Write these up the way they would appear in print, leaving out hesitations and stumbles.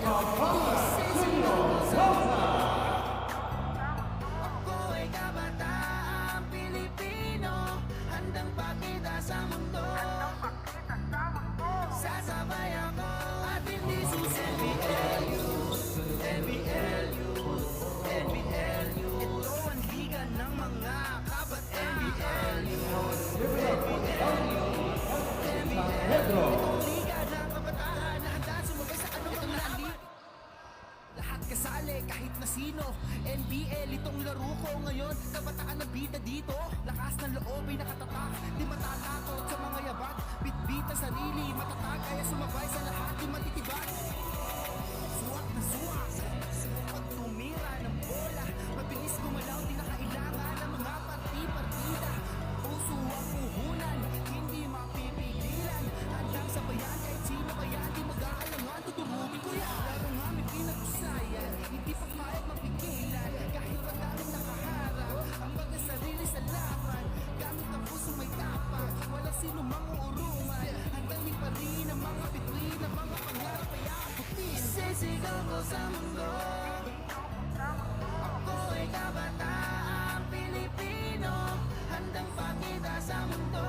Ako ay kabataang Pilipino, handang pakita sa mundo. Sasabay ako at hindi susi. NBL Youth, NBL Youth, NBL Youth. Ito ang liga ng mga kabat. NBL Youth, NBL Youth, Pedro. Itong liga ng kabataan na handa sumabay sa anumang lali. Lahat kasali kahit na sino. NBL itong laro ko ngayon. Kabataan na bida dito. Lakas ng loob ay nakatatak. Di matatakot sa mga yabag. Bitbit ang sarili, matatag kaya sumabay sa lahat. Di matitibag. Suwak na suwak. Pag tumira ng bola, mabilis gumalaw. Di na kailangan ng mga parti-partida. Puso ang puhunan, hindi mapipigilan. Handang sabayan kahit sino kaya di mag-aalangan. Tuturugin ko yan. Laro nga may pinag-usayan, hindi pagmayag mapigilan. Kahit madaming nakaharap, ang baga sarili sa laban. Gamit ang puso may tapang, wala sino mang uurungan. Handang di pa rin ang mga bituin, ang mga pangarap ay aabutin. Isisigaw ko sa mundo, ako ay kabataang Pilipino, handang pakita sa mundo.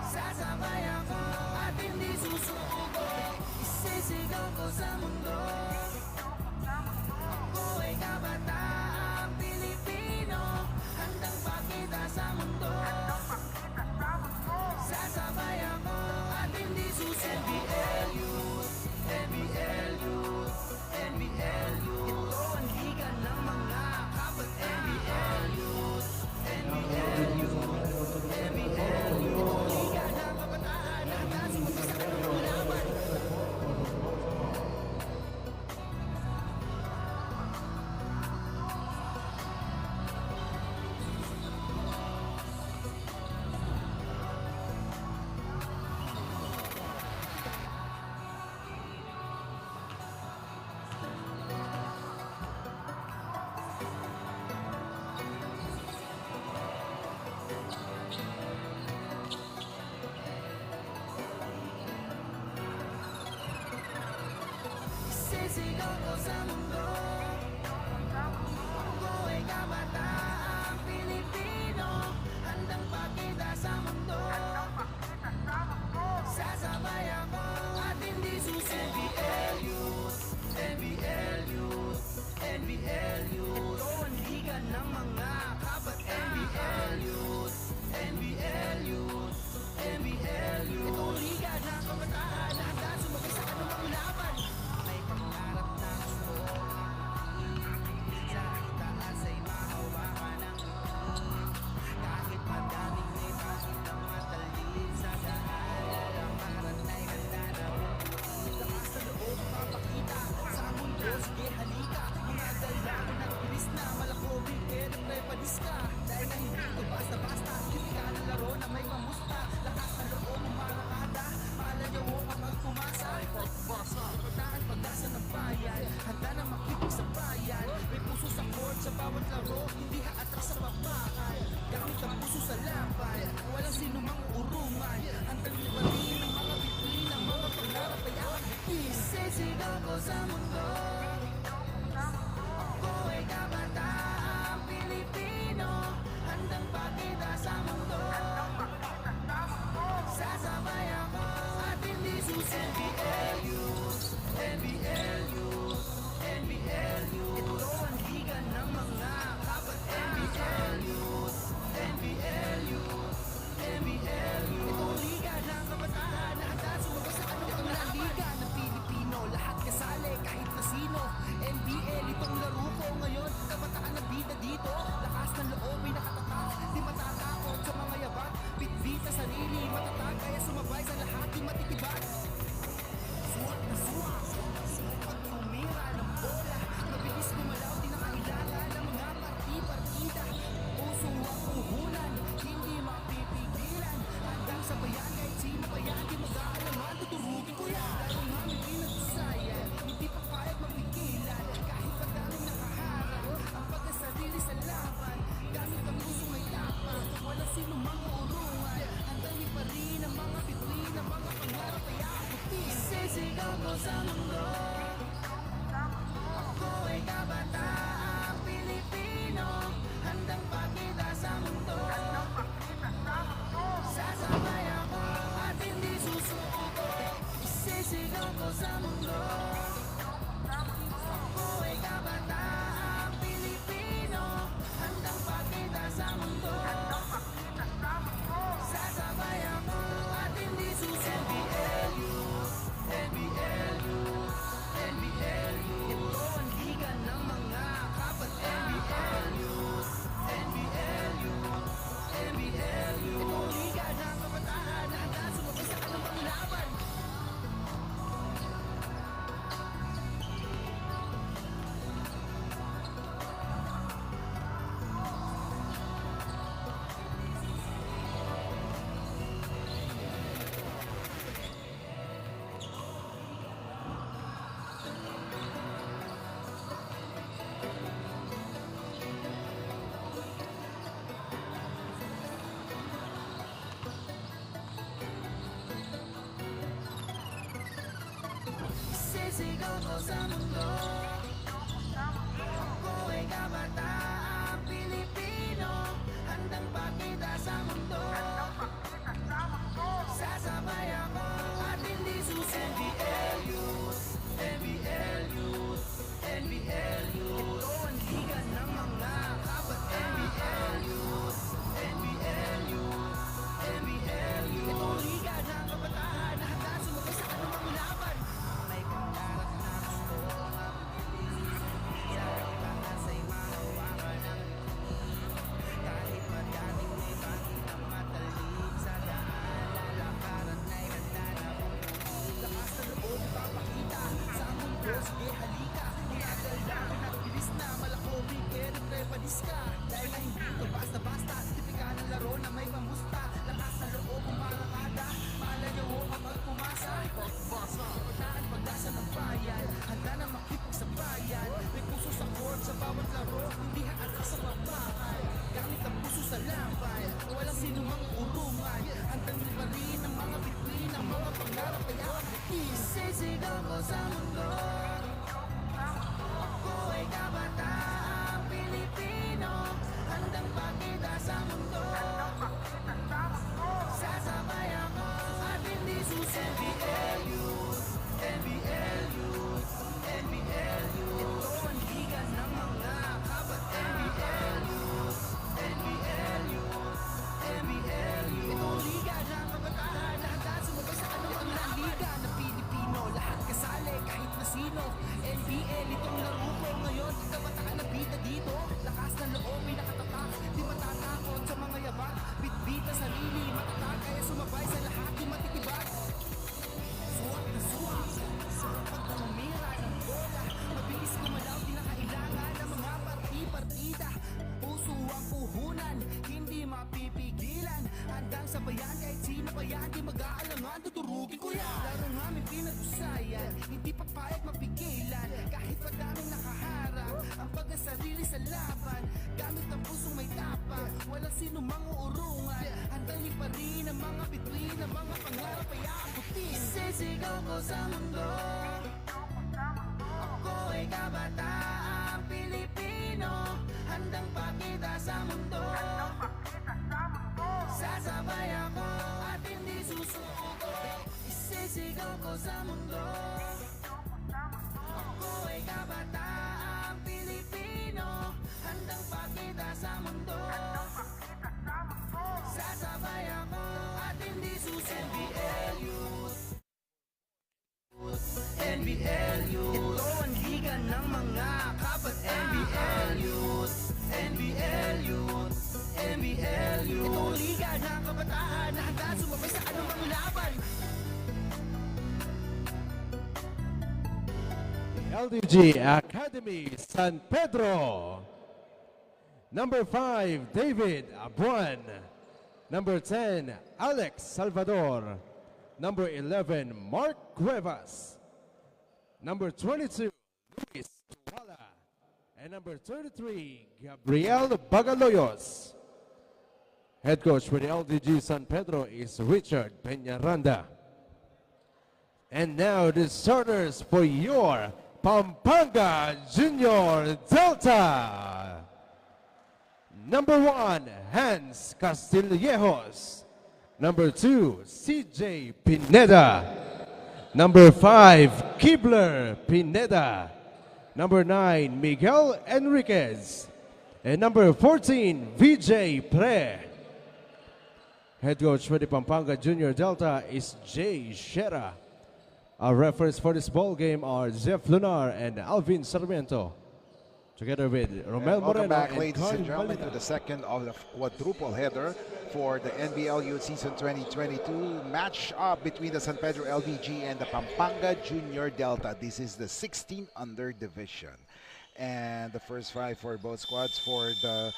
Sasabay ako at hindi susuko. Isisigaw ko sa mundo, ako ay kabataang Pilipino, handang pakita sa mundo. Sasabay ako at hindi susuko. NBL Youth, NBL Youth, NBL Youth. Ito ang liga ng mga kabat. NBL Youth, NBL Youth, NBL Youth. Itong liga ng kabataan na handa sumabay sa anumang laban. Isisigaw ko sa mundo, ako ay kabataang Pilipino, handang pakita sa mundo. Sasabay ako at hindi susi. NBL Youth, NBL Youth, NBL Youth. Ito ang liga ng mga kabat. NBL Youth, NBL Youth, NBL Youth. Ito ang liga ng kabataan na handa sumabay sa anumang laban. May pangarap na gusto Sisisigaw ko sa mundo. Ako ay kabataang Pilipino, handang pakita sa mundo. Sasabay ako at hindi susuko. Isisigaw ko sa mundo. Ako ay kabataang Pilipino, handang pakita sa mundo. Sasabay ako at hindi susuko. NBL Youth, NBL Youth, NBL Youth. Ito ang liga ng mga kapat. NBL Youth, NBL Youth, NBL Youth. Ito ang liga ng kabataan na handa sumabay sa anumang laban. Sisigaw ko sa mundo. Ako ay kabataang Pilipino, handang pakita sa mundo. Sasabay ako at hindi susuko. NBL Youth, NBL Youth, NBL Youth. Ito ang liga ng mga kabat. NBL Youth, NBL Youth, NBL Youth. Ito ang liga ng kabataan na handa sumabay sa anumang laban. May pangarap na gusto mapili. Sa ipangasa'y mahawakan ng kahit madaming may bakit ang matalim sa daan. Lalakaran na'y handa na bumuli. Lakas na loob ipapakita sa mundo. Sige halika, tinagal lang at bilis na malakobing kere prepanis ka. Dahil na hindi ito basta-basta, tipika ng laro na may pamusta. Lakas na loob umarakada, malayo kapag pumasa. Pagdaan pag-asa ng bayan, handa na makipagsabayan. May puso sa court sa bawat laro, hindi haatak sa pabahay. Gamit ang puso sa laban, walang sinumang urungan. Handang pa rin ang mga bituin, ang mga pangarap ay abutin. Sisigaw ko sa mundo. Ako ay kabataang Pilipino, handang pakita sa mundo. Sasabay ako at hindi susuko. NBL Youth, NBL Youth, NBL Youth. Ito ang liga ng mga kabat. NBL Youth, NBL Youth, NBL Youth. Ito ang liga ng kabataan na handa sumabay sa anumang liga na Pilipino. Lahat kasali kahit na sino. NBL itong laro ko ngayon. Kabataan na bida dito. Lakas ng loob may nakatatak. Di matatakot sa mga yabag. Bitbit na sarili matatag. Kaya sumabay sa lahat di matitibag. Suwak na suwak. Pag namumira ng bola, mabilis kumalaw. Di na kailangan ng mga parti-partida. Puso ang puhunan, hindi mapipigilan. Handang sabayan kahit sino pa yan. Di mag-aalangan, tuturugin ko yan. Larong aming pinatusayan, hindi papayag mapigilan. Kahit madaming nakaharap, ang pagkasarili sa laban. Gamit ang pusong may tapang, walang sino mang uurungan. Handang pa rin ang mga bituin, ang mga pangarap ay aabutin. Sisigaw ko sa mundo. Ako ay kabataang Pilipino, handang pakita sa mundo. Sasabay ako at hindi susuko. Isisigaw ko sa mundo. Ako ay kabataang Pilipino, handang pakita sa mundo. Sasabay ako at hindi susuko. NBL Youth, NBL Youth. Ito ang liga ng mga kabat. NBL Youth, NBL Youth, NBL Youth. Ito ang liga ng kabataan na handa sumabay sa anumang laban. LDG Academy San Pedro. Number 5, David Abuan. Number 10, Alex Salvador. Number 11, Mark Cuevas. Number 22, Luis Tuwala. And number 33, Gabriel Bagaloyos. Head coach for the LDG San Pedro is Richard Peñaranda. And now the starters for your Pampanga Junior Delta. Number 1, Hans Castillejos. Number 2, CJ Pineda. Number 5, Kibler Pineda. Number 9, Miguel Enriquez. And number 14, VJ Pre. Head coach for the Pampanga Junior Delta is Jay Shera. Our referees for this ball game are Jeff Lunar and Alvin Sarmiento, together with Romel Welcome Moreno back, and ladies Carl and gentlemen, to Malina. the second of the quadruple header for the NBL Youth Season 2022 match up between the San Pedro LDG and the Pampanga Junior Delta. This is the 16 under division. And the first five for both squads. For the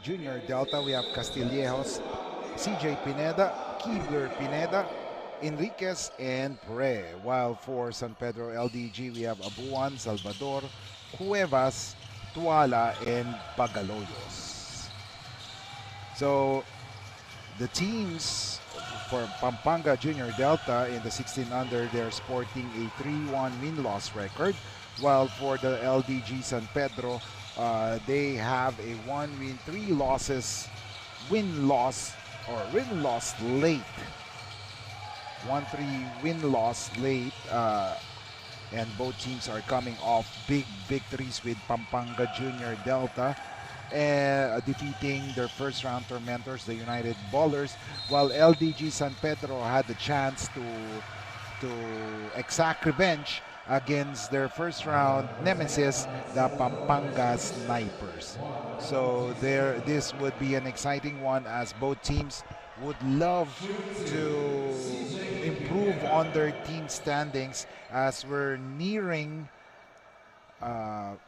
Junior Delta, we have Castillejos, CJ Pineda, Kibler Pineda, Enriquez, and Pre. While for San Pedro LDG, we have Abuan, Salvador, Cuevas, Tuala, and Pagaloyos. So the teams for Pampanga Junior Delta in the 16 under, they're sporting a 3-1 win-loss record, while for the LDG San Pedro, they have a 1-win, 3 losses, win-loss late. 1-3 win-loss late. And both teams are coming off big victories, with Pampanga Junior Delta defeating their first round tormentors, the United Ballers, while LDG San Pedro had the chance to exact revenge against their first round nemesis, the Pampanga Snipers. So this would be an exciting one, as both teams would love to improve on their team standings, as we're nearing the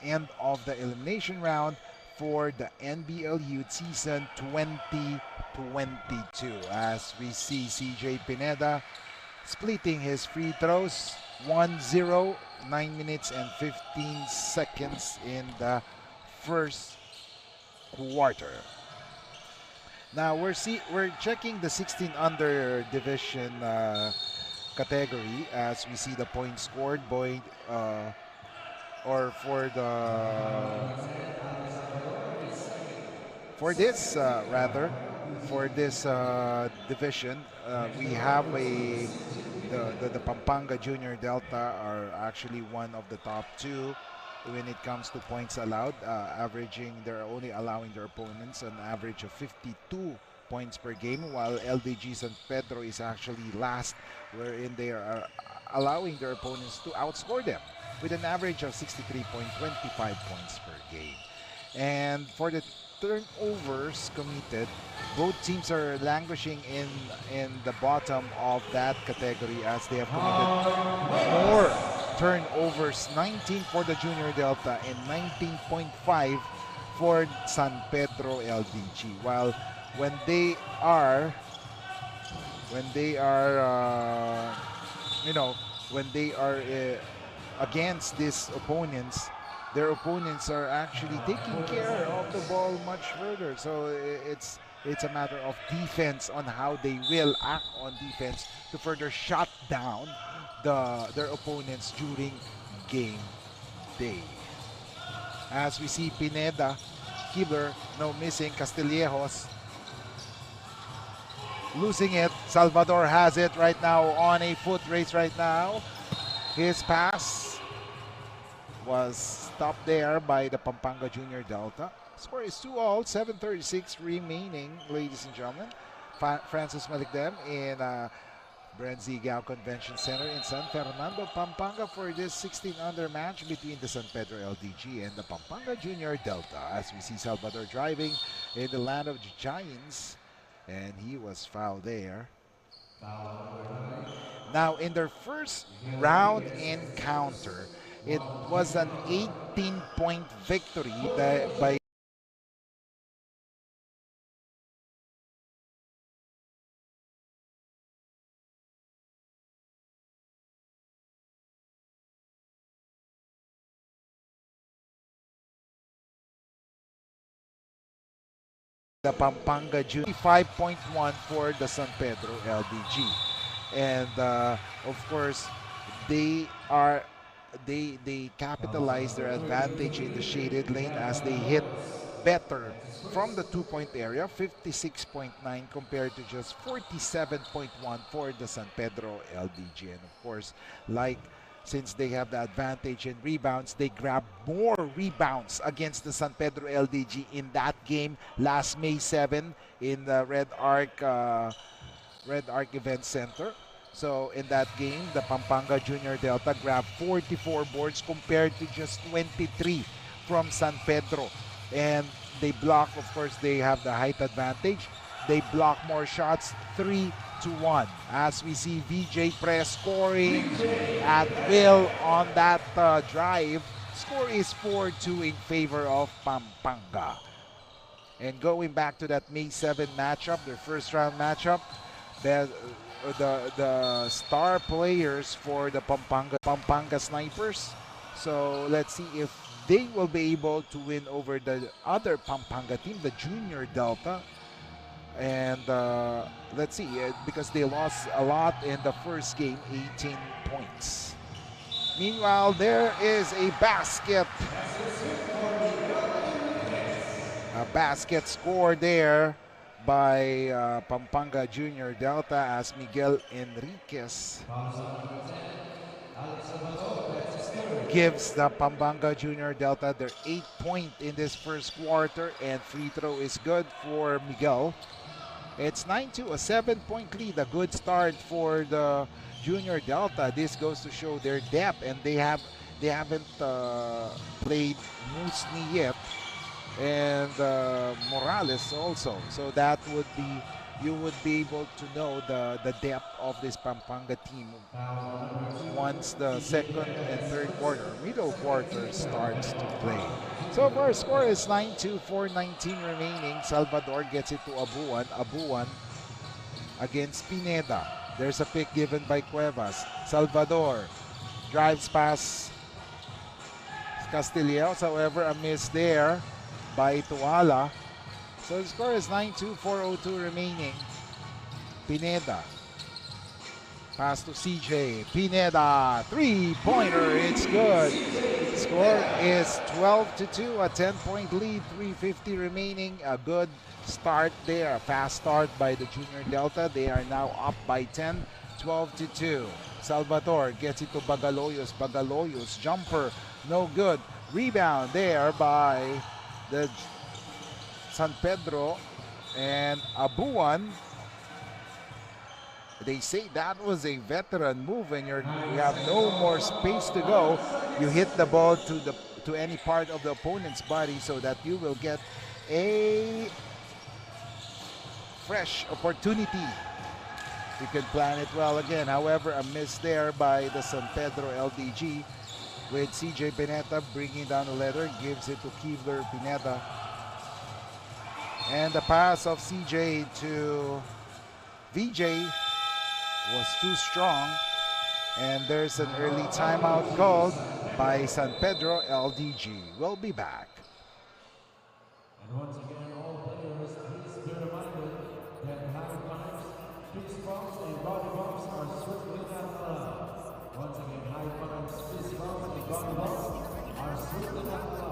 end of the elimination round for the NBL Youth Season 2022. As we see CJ Pineda splitting his free throws, 1-0, 9 minutes and 15 seconds in the first quarter. Now we're checking the 16 under division category, as we see the points scored for this division. We have the Pampanga Junior Delta are actually one of the top 2 when it comes to points allowed, they're only allowing their opponents an average of 52 points per game, while LDG San Pedro is actually last, wherein they are allowing their opponents to outscore them with an average of 63.25 points per game. And for the turnovers committed, both teams are languishing in the bottom of that category, as they have committed more turnovers, 19 for the Junior Delta and 19.5 for San Pedro LDG. While when they are against these opponents, their opponents are actually taking care of the ball much further. So it's a matter of defense, on how they will act on defense to further shut down their opponents during game day. As we see Pineda, Kibler, no missing, Castillejos losing it. Salvador has it right now on a foot race right now. His pass was stopped there by the Pampanga Junior Delta. Score is 2-all, 7:36 remaining, ladies and gentlemen. Francis Malikdem in Brent Zigao Convention Center in San Fernando, Pampanga, for this 16 under match between the San Pedro LDG and the Pampanga Junior Delta. As we see Salvador driving in the land of Giants, and he was fouled there. Now, in their first round encounter, it was an 18-point victory by the Pampanga Junior, 5.1 for the San Pedro LDG. and of course they are they capitalize their advantage in the shaded lane as they hit better from the 2-point area, 56.9 compared to just 47.1 for the San Pedro LDG. And of course, like since they have the advantage in rebounds, they grab more rebounds against the San Pedro LDG in that game last May 7 in the Red Arc Event Center. So in that game, the Pampanga Junior Delta grabbed 44 boards compared to just 23 from San Pedro. And they block, of course, they have the height advantage. They block more shots, 3-1. As we see VJ Press scoring at will on that drive. Score is 4-2 in favor of Pampanga. And going back to that May 7 matchup, their first round matchup, the star players for the Pampanga Snipers. So let's see if they will be able to win over the other Pampanga team, the Junior Delta. And let's see, because they lost a lot in the first game, 18 points. Meanwhile, there is a basket score there by Pampanga Junior Delta as Miguel Enriquez gives the Pampanga Junior Delta their 8th point in this first quarter, and free throw is good for Miguel. It's 9-2, a 7-point lead, a good start for the Junior Delta. This goes to show their depth, and they haven't played Musni yet, and Morales also. So that would be, you would be able to know the depth of this Pampanga team once the second and third quarter, middle quarter starts to play. So our score is 9-2, 4:19 remaining. Salvador gets it to Abuan. Abuan against Pineda. There's a pick given by Cuevas. Salvador drives past Castilleos, however, a miss there by Tuala. So the score is 9-2, 4:02 remaining. Pineda. Pass to CJ. Pineda, three-pointer, it's good. Score is 12-2, a 10-point lead, 3:50 remaining. A good start there, a fast start by the Junior Delta. They are now up by 10, 12-2. Salvador gets it to Bagaloyos. Bagaloyos, jumper, no good. Rebound there by the San Pedro, and Abuan. They say that was a veteran move, and you have no more space to go. You hit the ball to any part of the opponent's body so that you will get a fresh opportunity. You can plan it well again. However, a miss there by the San Pedro LDG, with CJ Pineda bringing down the letter, gives it to Kevler Pineda. And the pass of CJ to VJ was too strong, and there's an early timeout called by San Pedro LDG. We'll be back. And once again, all players, please be reminded that high fives, fist bumps, and body bumps are strictly not allowed. Once again, high fives, fist bumps, and body bumps are strictly not allowed.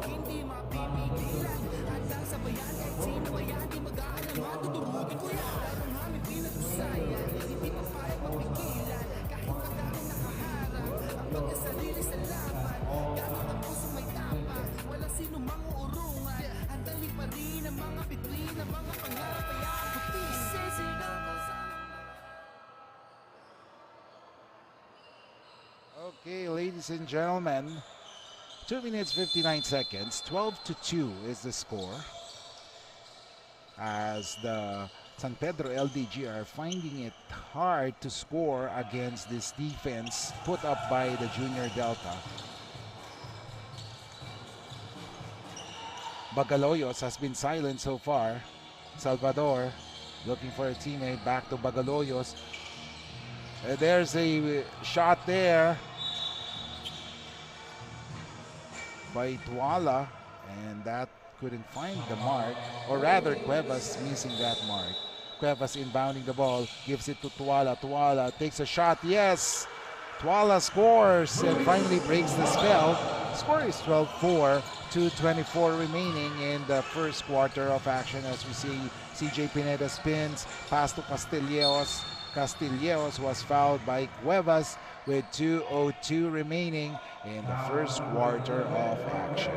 Hindi mapipigilan. Handang sabayan kahit sino mayan, di mag-aalaman, tutulugin ko yan. Larong hamid pinag-usayan, hindi papayag mapigilan. Kahit madaming nakaharap, ang pagkasarili sa laban. Gamit ang puso may tapak, walang sino mang uurungan. Handang liparin ang mga bituin, ang mga pangarap ay aabutin. Sisigaw ko sa... Okay, ladies and gentlemen, 2 minutes 59 seconds, 12-2 is the score, as the San Pedro LDG are finding it hard to score against this defense put up by the Junior Delta. Bagaloyos has been silent so far. Salvador looking for a teammate, back to Bagaloyos. There's a shot there by Tuala, and that couldn't find the mark, or rather Cuevas missing that mark. Cuevas inbounding the ball, gives it to Tuala. Tuala takes a shot, yes! Tuala scores and finally breaks the spell. Score is 12-4, 2:24 remaining in the first quarter of action as we see CJ Pineda spins, pass to Castilleos. Castilleos was fouled by Cuevas with 2:02 remaining in the first quarter of action.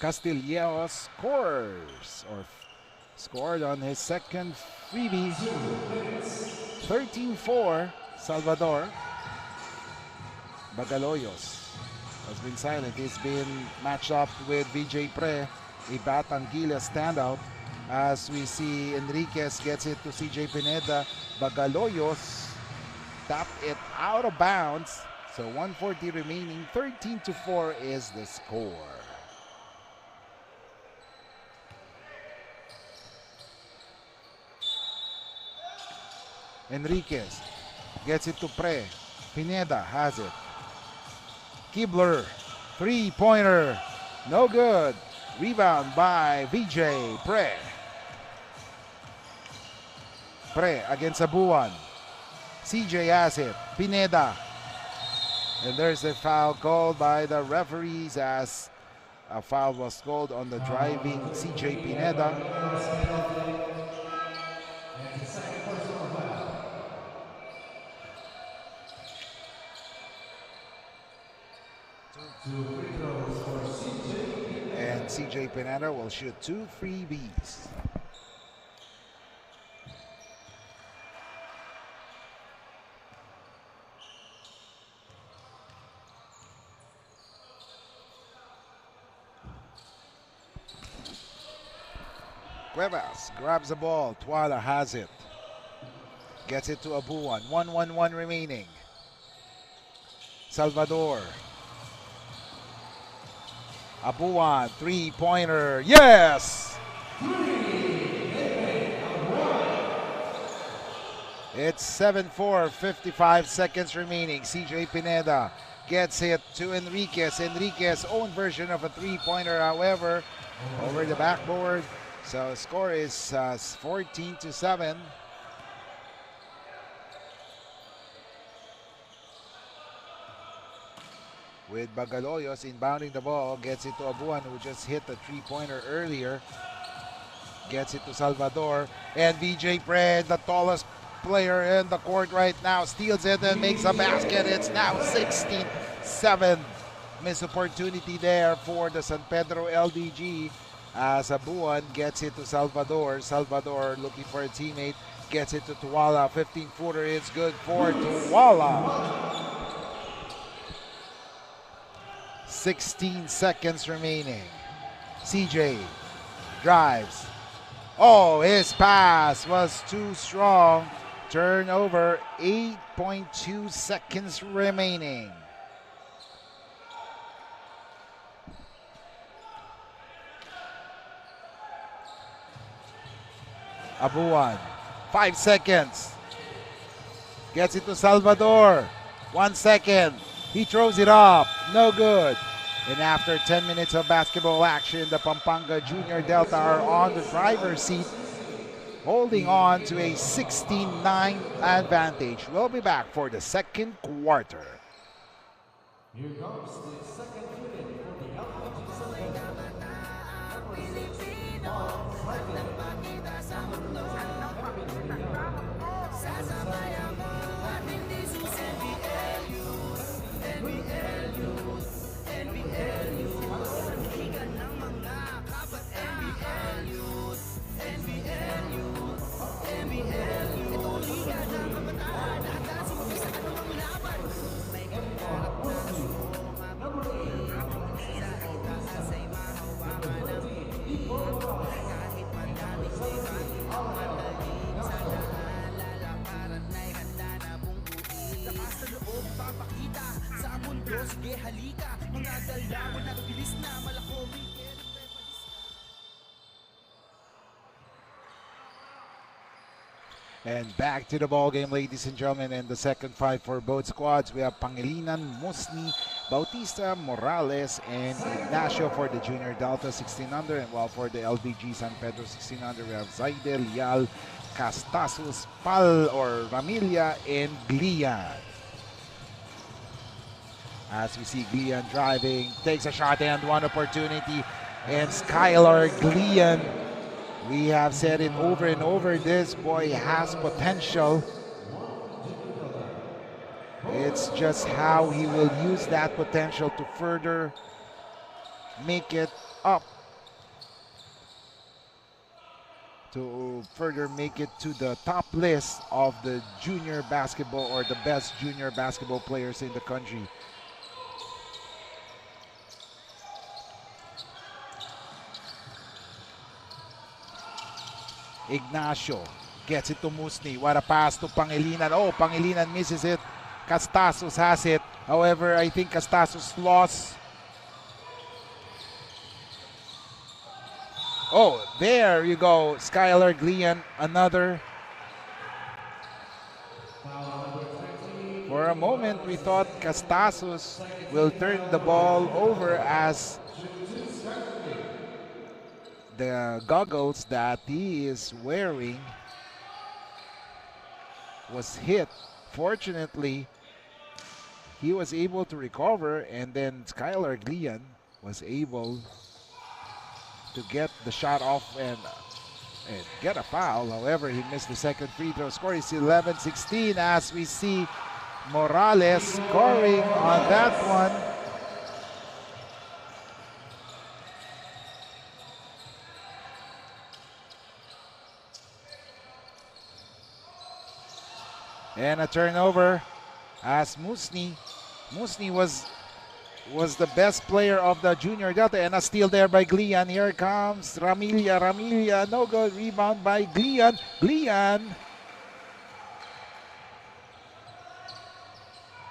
Castilleos scored on his second freebie. 13-4, Salvador. Bagaloyos has been silent. He's been matched up with VJ Pre, a Batanguilla standout. As we see Enriquez gets it to CJ Pineda. Bagaloyos tapped it out of bounds. So 1:40 remaining, 13-4 is the score. Enriquez gets it to Pre. Pineda has it. Kibler, three-pointer, no good. Rebound by VJ Pre. Pre against Abuan. CJ has it. Pineda. And there's a foul called by the referees as a foul was called on the driving CJ Pineda. And CJ Pineda will shoot 2 freebies. Cuevas grabs the ball. Tuala has it. Gets it to Abuan. 1:11 remaining. Salvador. Abuan, three-pointer, yes! It's 7-4, 55 seconds remaining. CJ Pineda gets it to Enriquez. Enriquez, own version of a three-pointer, however, over the backboard. So score is 14-7. With Bagaloyos inbounding the ball, gets it to Abuan who just hit the three-pointer earlier. Gets it to Salvador. And VJ Pre, the tallest player in the court right now, steals it and makes a basket. It's now 16-7. Missed opportunity there for the San Pedro LDG as Abuan gets it to Salvador. Salvador looking for a teammate. Gets it to Tuala. 15-footer is good for Tuala. 16 seconds remaining. CJ drives. Oh, his pass was too strong. Turnover, 8.2 seconds remaining. Abuan, 5 seconds. Gets it to Salvador. 1 second. He throws it up. No good. And after 10 minutes of basketball action, the Pampanga Junior Delta are on the driver's seat, holding on to a 16-9 advantage. We'll be back for the second quarter. Here comes the second unit for the LDG Pampanga. mundo. Sige halika, mga galawan at bilis na malakomi. And back to the ball game, ladies and gentlemen, and the second five for both squads. We have Pangilinan, Musni, Bautista, Morales, and Ignacio for the Junior Delta 16 under. And while for the LDG San Pedro 16 under, we have Zaide, Lial, Castasus, Pal or Ramilia, and Glian. As we see Glian driving, takes a shot and one opportunity, and Skylar Glian. We have said it over and over, this boy has potential. It's just how he will use that potential to further make it up, to further make it to the top list of the junior basketball or the best junior basketball players in the country. Ignacio gets it to Musni. What a pass to Pangilinan. Oh, Pangilinan misses it. Castasus has it. However, I think Castasus lost. Oh, there you go. Skylar Glian, another. For a moment, we thought Castasus will turn the ball over as the goggles that he is wearing was hit. Fortunately, he was able to recover, and then Skylar Glian was able to get the shot off and get a foul. However, he missed the second free throw. Score is 11-16 as we see Morales scoring on that one. And a turnover as Musni was the best player of the Junior Delta, and a steal there by Glian. Here comes Ramilia, no good, rebound by Glian.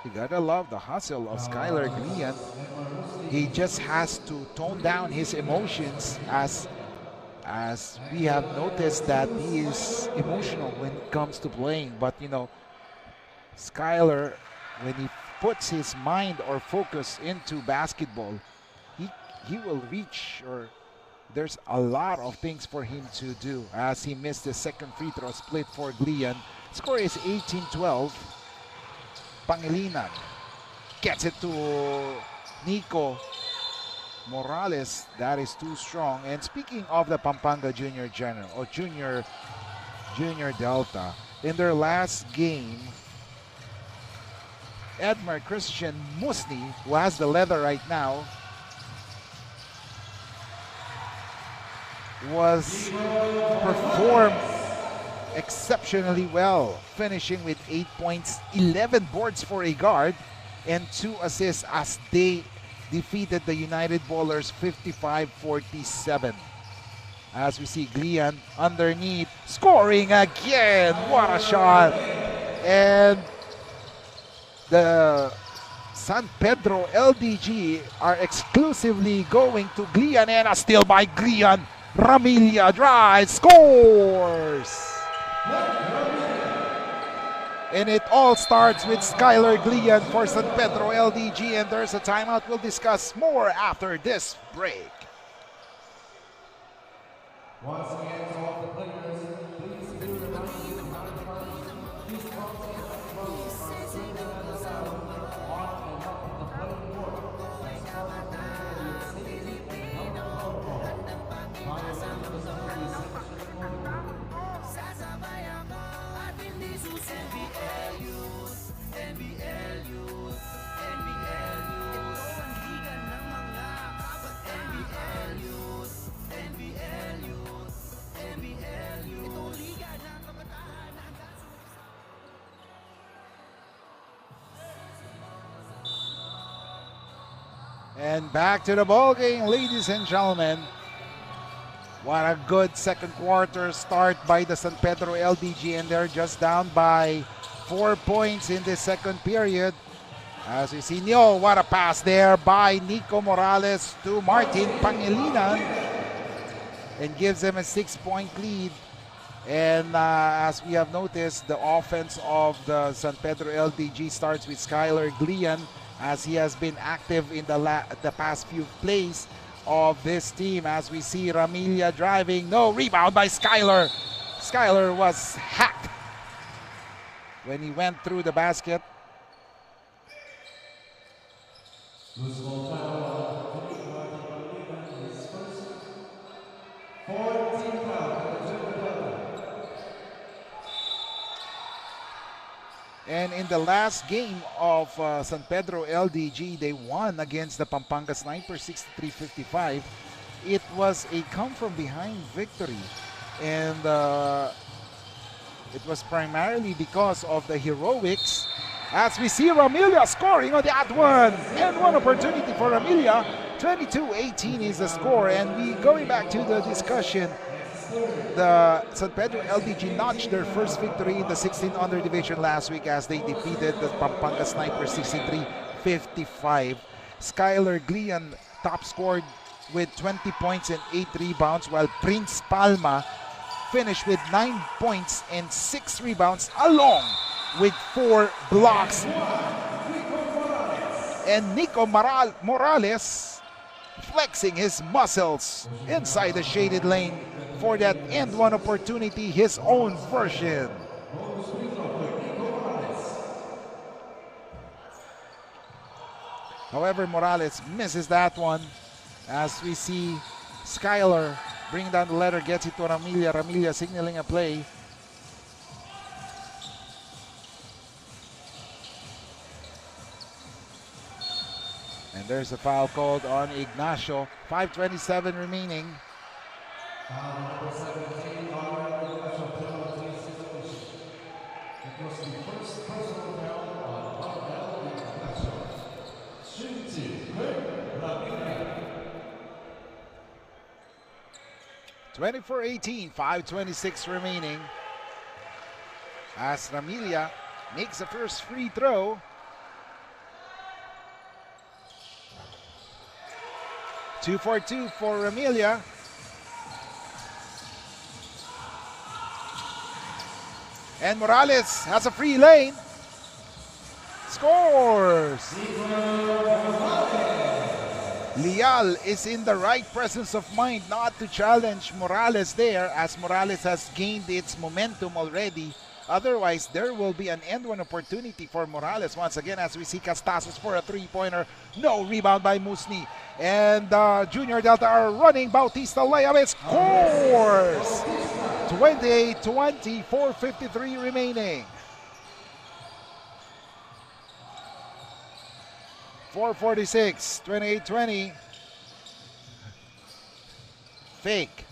You gotta love the hustle of Skylar Glian. He just has to tone down his emotions as we have noticed that he is emotional when it comes to playing, but you know, Skylar, when he puts his mind or focus into basketball, he will reach, or there's a lot of things for him to do. As he missed the second free throw, split for Glian. Score is 18-12. Pangilinan gets it to Nico Morales. That is too strong. And speaking of the Pampanga Junior Delta, in their last game, Edmar Christian Musni, who has the leather right now, was performed exceptionally well, finishing with 8 points, 11 boards for a guard, and 2 assists as they defeated the United Ballers 55-47. As we see Glian underneath, scoring again. What a shot. And the San Pedro LDG are exclusively going to Glian, and a steal by Glian. Ramilia drives, scores! And it all starts with Skylar Glian for San Pedro LDG, and there's a timeout. We'll discuss more after this break. Once again, to all the players, please be reminded to have fun. These bombs and bombs are swinging at the sound on and up the playing court. As part of the your safety and health protocol. Violating the safety section protocol. Sasabayan ko at hindi susubi. NBL Youth. Ito ang liga ng mga kabat. NBL Youth. Ito ang liga ng kabataan na hanggang And back to the ball game, ladies and gentlemen. What a good second quarter start by the San Pedro LDG, and they're just down by 4 points in the second period. As we see Neo, what a pass there by Nico Morales to Martin Pangilinan and gives them a 6-point lead. And as we have noticed, the offense of the San Pedro LDG starts with Skylar Glian, as he has been active in the past few plays of this team. As we see Ramilia driving, no rebound by Skylar. Skylar was hacked when he went through the basket. Loose ball foul on Martin Pangilinan, his first 14 foul. And in the last game of San Pedro LDG, they won against the Pampanga Snipers 63-55. It was a come-from-behind victory. And it was primarily because of the heroics. As we see Ramilia scoring on that one. And one opportunity for Ramilia. 22-18 is the score. And we going back to the discussion, the San Pedro LDG notched their first victory in the 16 under division last week as they defeated the Pampanga Snipers 63-55. Skylar Glian top scored with 20 points and 8 rebounds, while Prince Palma finished with 9 points and 6 rebounds along with 4 blocks. And Nico Morales flexing his muscles inside the shaded lane for that end one opportunity, his own version. However, Morales misses that one as we see Skylar bring down the letter, gets it to Ramilia. Ramilia signaling a play. And there's a foul called on Ignacio. 5:27 remaining. Foul number 17 on Ignacio penalty situation. It was the first personal foul on Rafael Ignacio. Shooting good, Ramilia. 24-18, 5:26 remaining. As Ramilia makes the first free throw. 2 for 2 for Ramilia. And Morales has a free lane. Scores! Leal is in the right presence of mind not to challenge Morales there, as Morales has gained its momentum already. Otherwise, there will be an end one opportunity for Morales once again, as we see Castasos for a three-pointer. No rebound by Musni. And Junior Delta are running. Bautista layup, it scores! 28-20, 4:53 remaining. 4:46, 28-20. Fake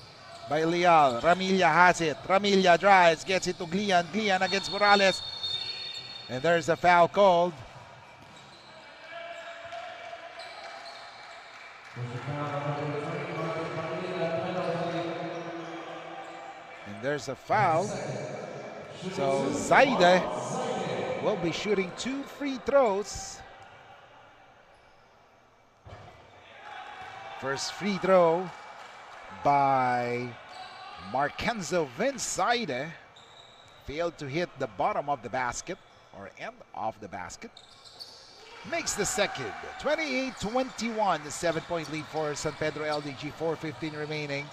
by Leal. Ramilia has it. Ramilia drives, gets it to Glian. Glian against Morales. And there's a foul called. And there's a foul. So Zaide will be shooting 2 free throws. First free throw by Markenzo Vinzaide. Failed to hit the bottom of the basket or end of the basket. Makes the second. 28-21, the 7-point lead for San Pedro LDG. 4:15 remaining.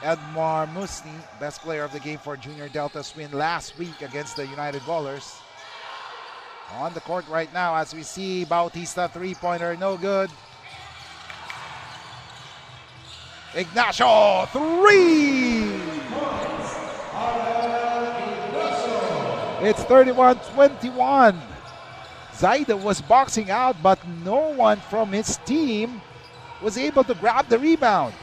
Edmar Musni, best player of the game for Junior Delta's win last week against the United Ballers. On the court right now as we see Bautista three-pointer, no good. Ignacio, 3! It's 31-21. Zaida was boxing out, but no one from his team was able to grab the rebound.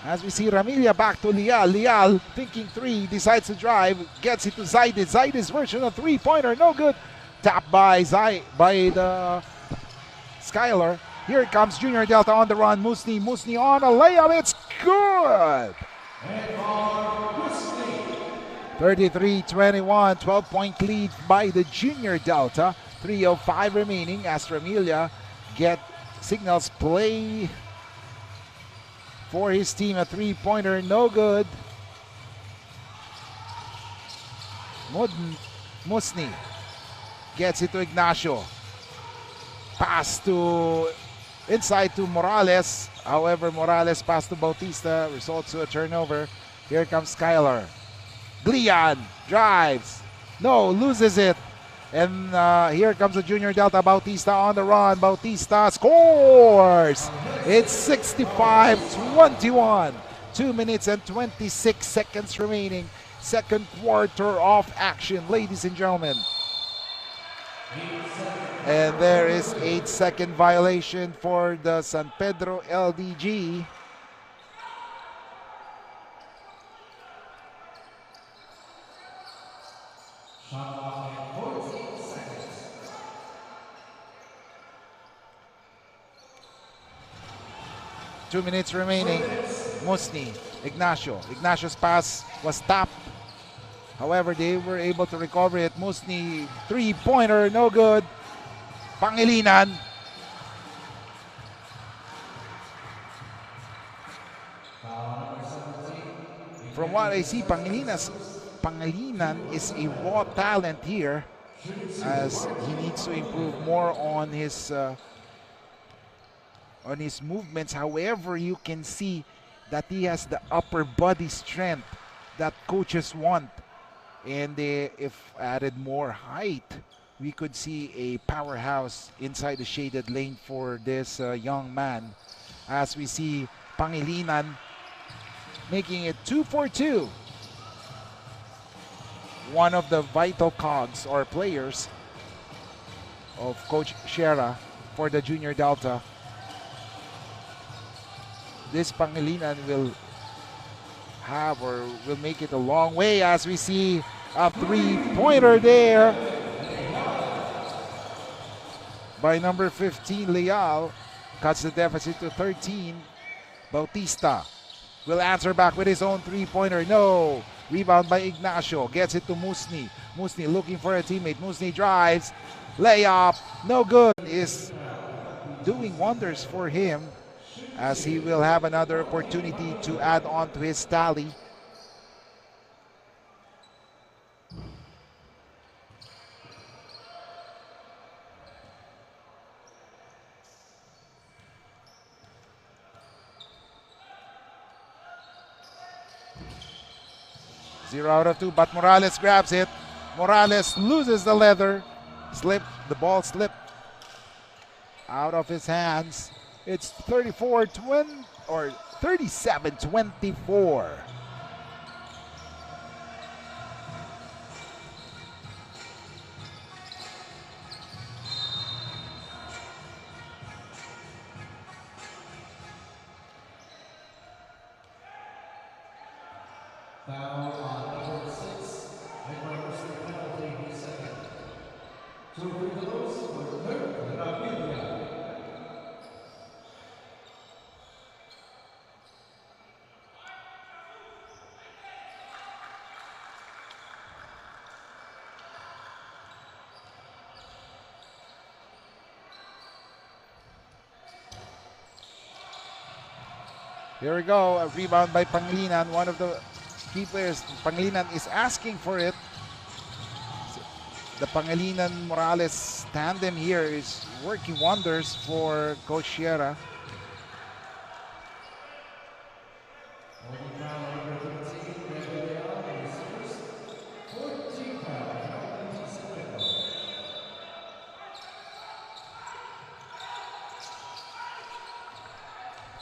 As we see Ramilia back to Leal. Leal thinking 3, decides to drive, gets it to Zaide. Zaide's version of three-pointer, no good. Tapped by the Skylar. Here it comes, Junior Delta on the run. Musni on a layup, it's good! 33-21, 12-point lead by the Junior Delta. 3:05 remaining. Astramilia get signals play for his team. A three-pointer, no good. Musni gets it to Ignacio. Pass to inside to Morales. However, Morales pass to Bautista results to a turnover. Here comes Skylar. Glian drives. No, loses it. And here comes the Junior Delta. Bautista on the run. Bautista scores. It's 65-21. 2 minutes and 26 seconds remaining. Second quarter of action, ladies and gentlemen. And there is 8-second violation for the San Pedro LDG. Two minutes remaining. Musni, Ignacio. Ignacio's pass was tapped. However, they were able to recover it. Musni, three-pointer, no good. Pangilinan. From what I see, Pangilinan is a raw talent here, as he needs to improve more on his movements. However, you can see that he has the upper body strength that coaches want. And if added more height, we could see a powerhouse inside the shaded lane for this young man. As we see Pangilinan making it 2 for 2. One of the vital cogs or players of Coach Shera for the Junior Delta. This Pangilinan will have or will make it a long way, as we see a three-pointer there by number 15, Leal. Cuts the deficit to 13. Bautista will answer back with his own three-pointer. No. Rebound by Ignacio. Gets it to Musni. Musni looking for a teammate. Musni drives. Layup. No good. Is doing wonders for him, as he will have another opportunity to add on to his tally. Zero out of two, but Morales grabs it. Morales loses the leather. The ball slipped out of his hands. It's 37-24. Here we go, a rebound by Pangilinan, one of the key players. Pangilinan is asking for it. The Pangilinan-Morales tandem here is working wonders for Coach Sierra.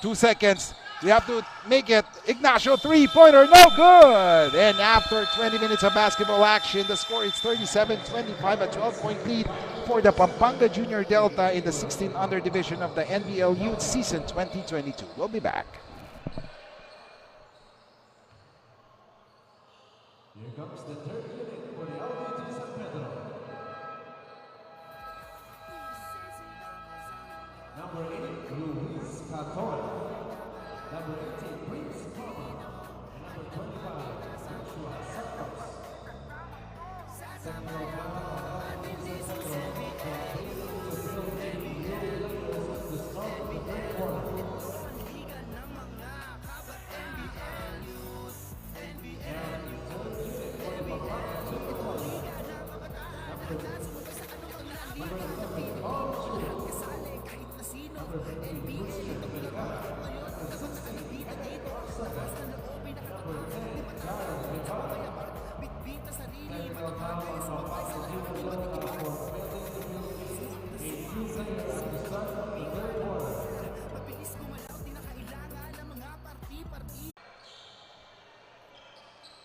Two seconds. We have to make it. Ignacio, three-pointer, no good! And after 20 minutes of basketball action, the score is 37-25, a 12-point lead for the Pampanga Junior Delta in the 16 under division of the NBL Youth Season 2022. We'll be back. Here comes the third unit for the LDG San Pedro. Number 8, Luis Caton. Number 18, Prince Palma. And number 25, Joshua Santos. Second row foul on LDG San Pedro. Number 11, Paul Chua. Kasali kahit na sino. Number 15, NBL Lucy itong Vergara. laro ngayon. Number 16, Bida dito. Pampanga. Lakas ng loob ay Number nakatapat. 10, Jared Guevara. Bitbit na sarili. Technical foul on Pampanga Junior Delta for failing to use a few players at the start of the third quarter. Mabilis gumalaw. Di na kailangan ng mga parti-parti.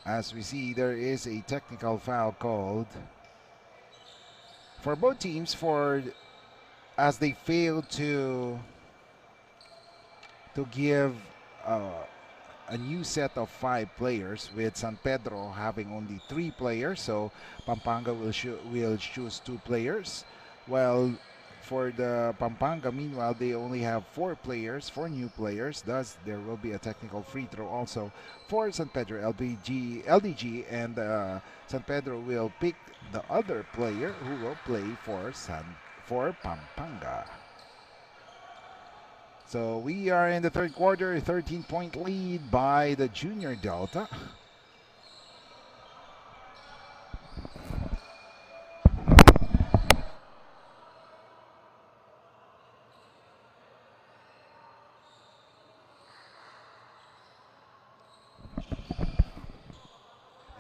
As we see, there is a technical foul called for both teams as they failed to give a new set of 5 players, with San Pedro having only 3 players. So Pampanga will choose 2 players. Well, for the Pampanga, meanwhile, they only have 4 players, 4 new players. Thus, there will be a technical free throw also for San Pedro LDG, and San Pedro will pick the other player who will play for Pampanga. So we are in the third quarter, 13-point lead by the Junior Delta.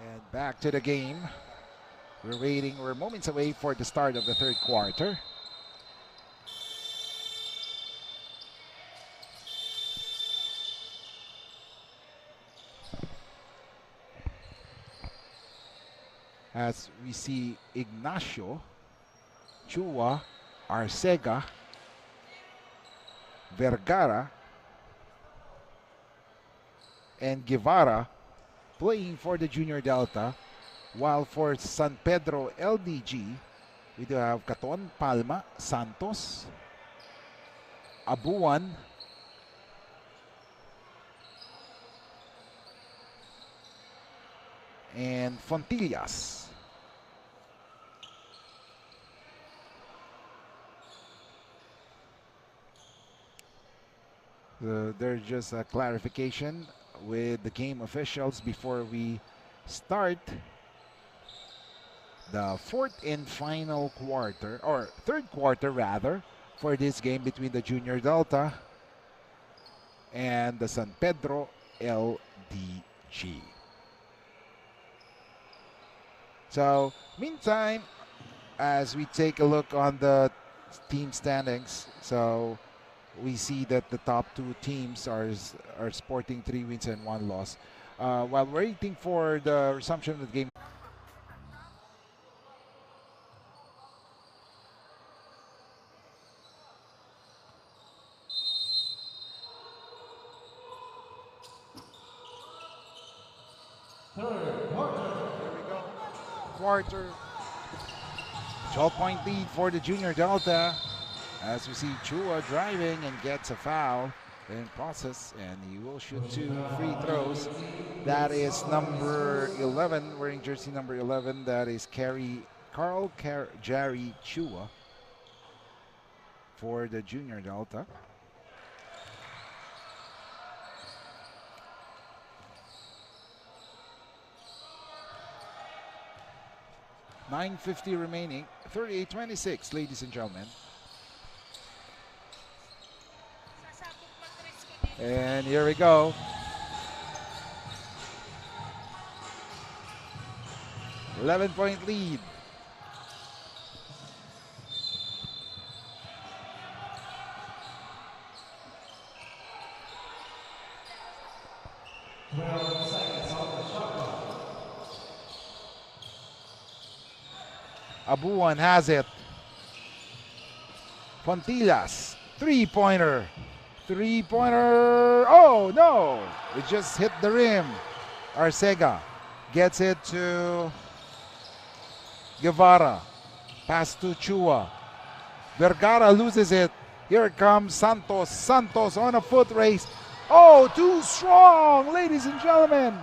And back to the game. We're moments away for the start of the third quarter. As we see Ignacio, Chua, Arcega, Vergara, and Guevara playing for the Junior Delta, while for San Pedro LDG, we do have Caton, Palma, Santos, Abuan, and Fontillas. There's just a clarification with the game officials before we start the fourth and final quarter, or third quarter rather, for this game between the Junior Delta and the San Pedro LDG. So, meantime, as we take a look on the team standings, so we see that the top 2 teams are sporting 3 wins and 1 loss. While waiting for the resumption of the game. Third quarter. Here we go. Quarter. 12-point lead for the Junior Delta. As we see Chua driving and gets a foul in process, and he will shoot 2 free throws. That is number 11, wearing jersey number 11. That is Carl Jerry Chua for the Junior Delta. .950 remaining, 38-26, ladies and gentlemen. And here we go. .11-point lead. Abuan has it. Fontillas, three-pointer. Three-pointer. Oh, no. It just hit the rim. Arcega gets it to Guevara. Pass to Chua. Vergara loses it. Here comes Santos. Santos on a foot race. Oh, too strong, ladies and gentlemen.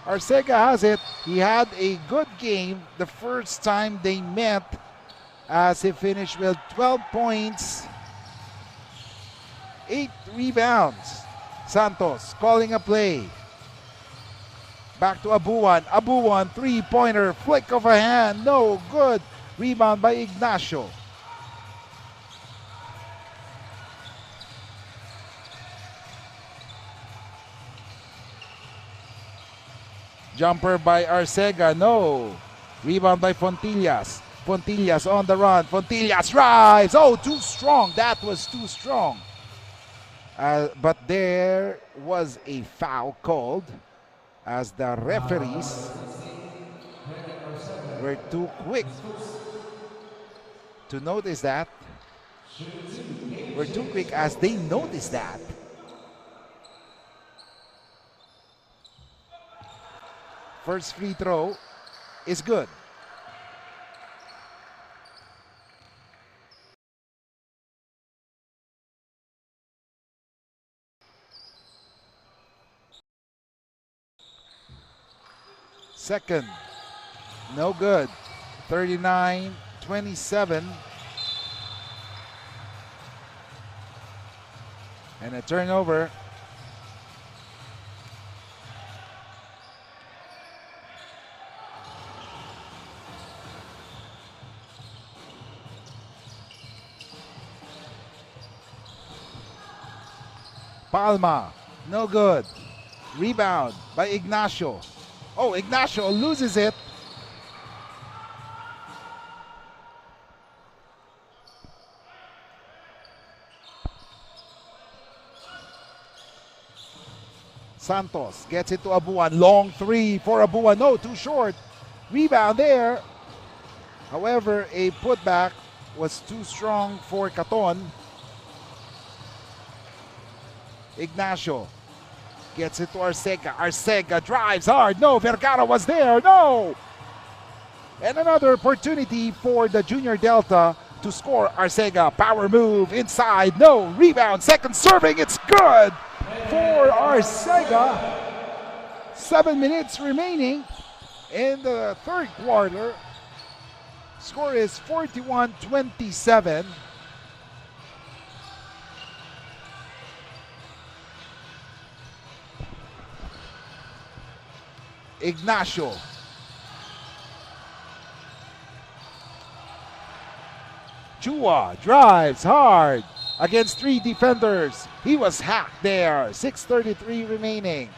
Arcega has it. He had a good game the first time they met, as he finished with 12 points, 8 rebounds. Santos calling a play. Back to Abuan. Abuan, three-pointer, flick of a hand, no good. Rebound by Ignacio. Jumper by Arcega, no. Rebound by Fontillas. Fontillas on the run. Fontillas drives. Oh, too strong. That was too strong. But there was a foul called as the referees were too quick to notice that. Were too quick as they noticed that. First free throw is good. Second, no good. 39-27. And a turnover. Palma, no good. Rebound by Ignacio. Oh, Ignacio loses it. Santos gets it to Abuan. Long three for Abuan. No, too short. Rebound there. However, a putback was too strong for Caton. Ignacio gets it to Arcega. Arcega drives hard. No, Vergara was there. No! And another opportunity for the Junior Delta to score. Arcega, power move inside. No, rebound. Second serving. It's good for Arcega. 7 minutes remaining in the third quarter. Score is 41-27. Ignacio. Chua drives hard against three defenders. He was hacked there. 6:33 remaining.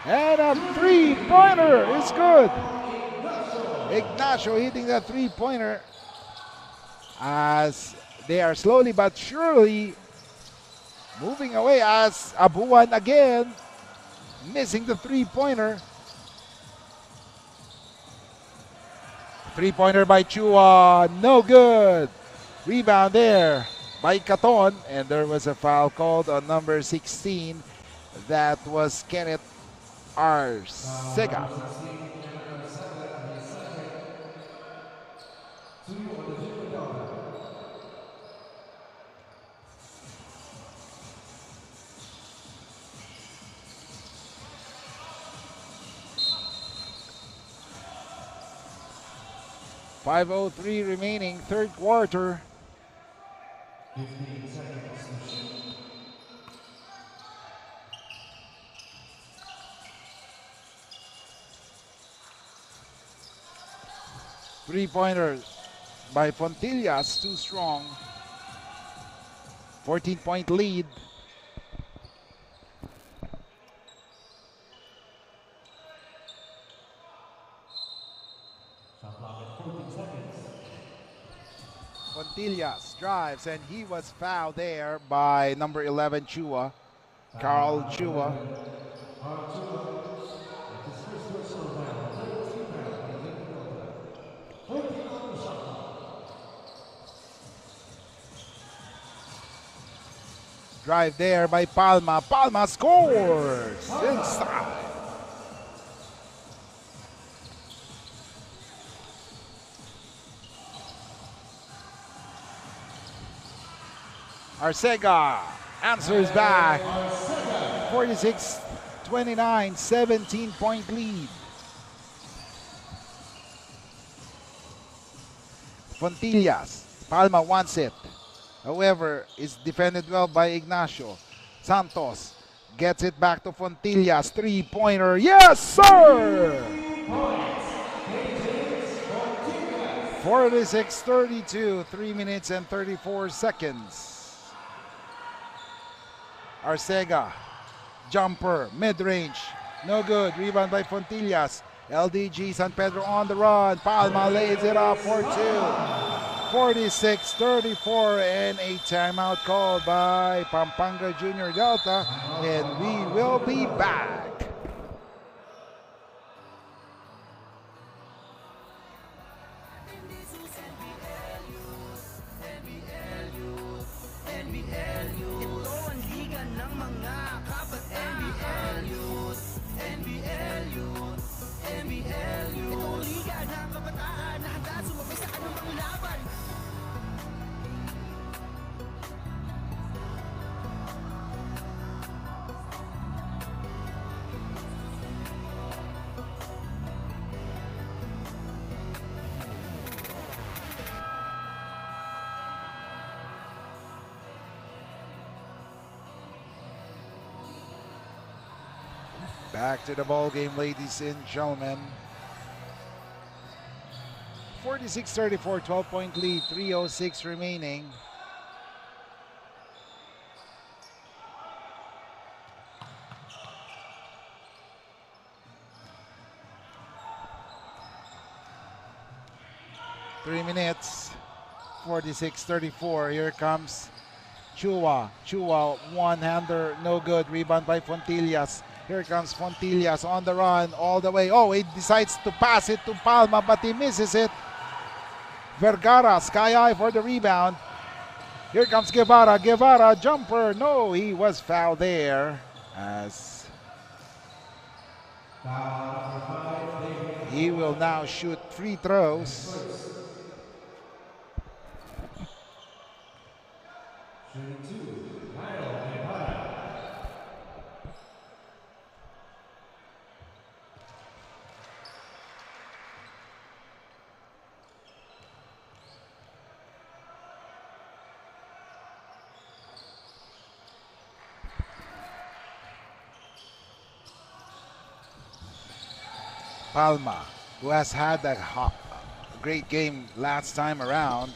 And a three-pointer is good. Ignacio hitting that three-pointer as they are slowly but surely moving away as Abuan again missing the three-pointer. Three-pointer by Chua, no good. Rebound there by Caton, and there was a foul called on number 16. That was Kenneth Arcega. .503 remaining, third quarter. 15 seconds. 3-pointer by Fontillas, too strong. 14-point lead. Fontillas drives, and he was fouled there by number 11, Chua. Carl Chua. Drive there by Palma. Palma scores inside. Arcega answers back. 46-29, 17-point lead. Fontillas, Palma wants it. However, it's defended well by Ignacio. Santos gets it back to Fontillas. Three-pointer. Yes, sir! 46-32, 3 minutes and 34 seconds. Arcega, jumper, mid-range, no good. Rebound by Fontillas. LDG, San Pedro on the run. Palma lays it up for two. 46-34, and a timeout called by Pampanga Junior Delta, and we will be back. Back to the ball game, ladies and gentlemen. 46-34, 12-point lead, 3:06 remaining. Three minutes, 46-34. Here comes Chua. Chua, one-hander, no good. Rebound by Fontillas. Here comes Fontillas on the run all the way. Oh, he decides to pass it to Palma, but he misses it. Vergara, sky high for the rebound. Here comes Guevara. Guevara, jumper. No, he was fouled there as he will now shoot free throws. Palma, who has had a great game last time around,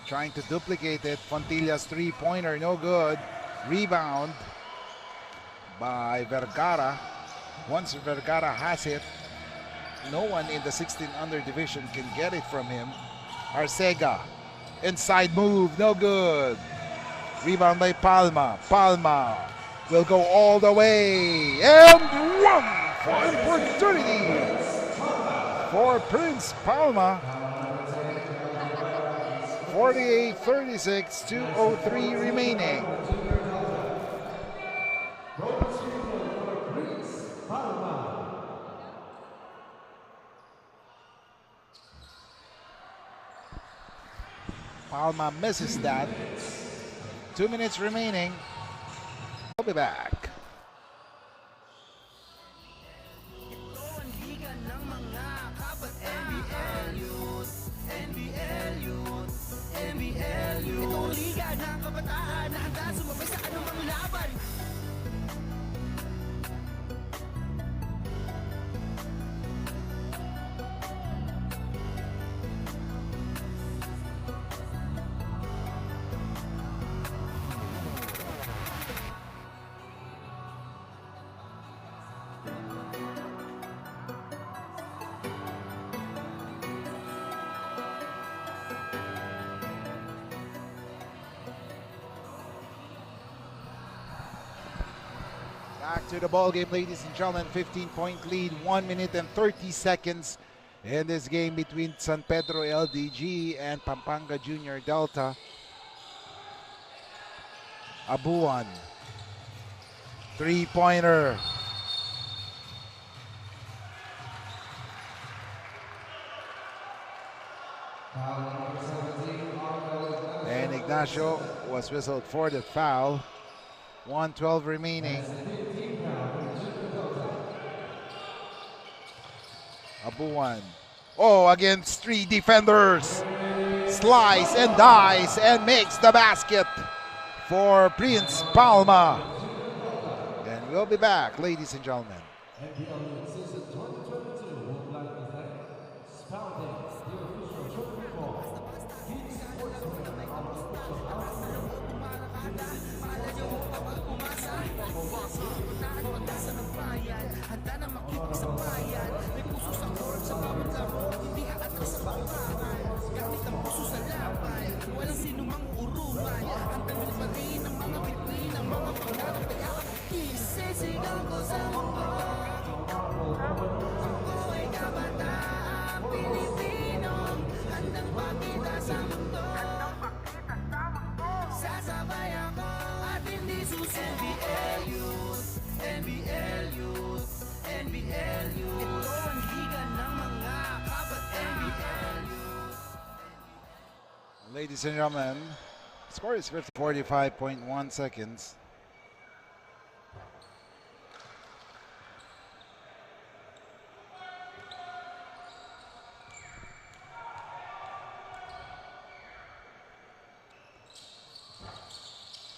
trying to duplicate it. Fontillas three-pointer, no good. Rebound by Vergara. Once Vergara has it, no one in the 16 under division can get it from him. Arcega, inside move, no good. Rebound by Palma. Palma will go all the way, and one for opportunity for Prince Palma. 48-36, 2:03 remaining. Palma misses that. 2 minutes remaining. We'll be back. Itong liga ng kabataan na handa sumabay sa anumang laban. Back to the ball game, ladies and gentlemen. 15-point lead, 1 minute and 30 seconds in this game between San Pedro LDG and Pampanga Junior Delta. Abuan, three-pointer. And Ignacio was whistled for the foul. 1:12 remaining. Abuan. Oh, against 3 defenders. Slice and dice and makes the basket for Prince Palma. And we'll be back, ladies and gentlemen. NBL Season 2022 would like to thank Spouting, the official children ball, Kids Sportswear, our official outfitter, Handa na makikipagsabayan. May puso sa court, sa bawat laro. Hindi aatras sa bangkawan. Gamit ang puso sa laban. Walang sinumang urungan. Handa nyo pa rin ang mga bituin, ang mga pangarap. Kaya isisigaw ko sa mundo. Ako ay kabataan Pilipino. Handang pakita sa mundo. Sasabay ako at hindi susubi. NBL Youth, NBL Youth, NBL Youth. Ito ang liga ng mga kabat. NBL Youth. Ladies and gentlemen, score is 45.1 seconds.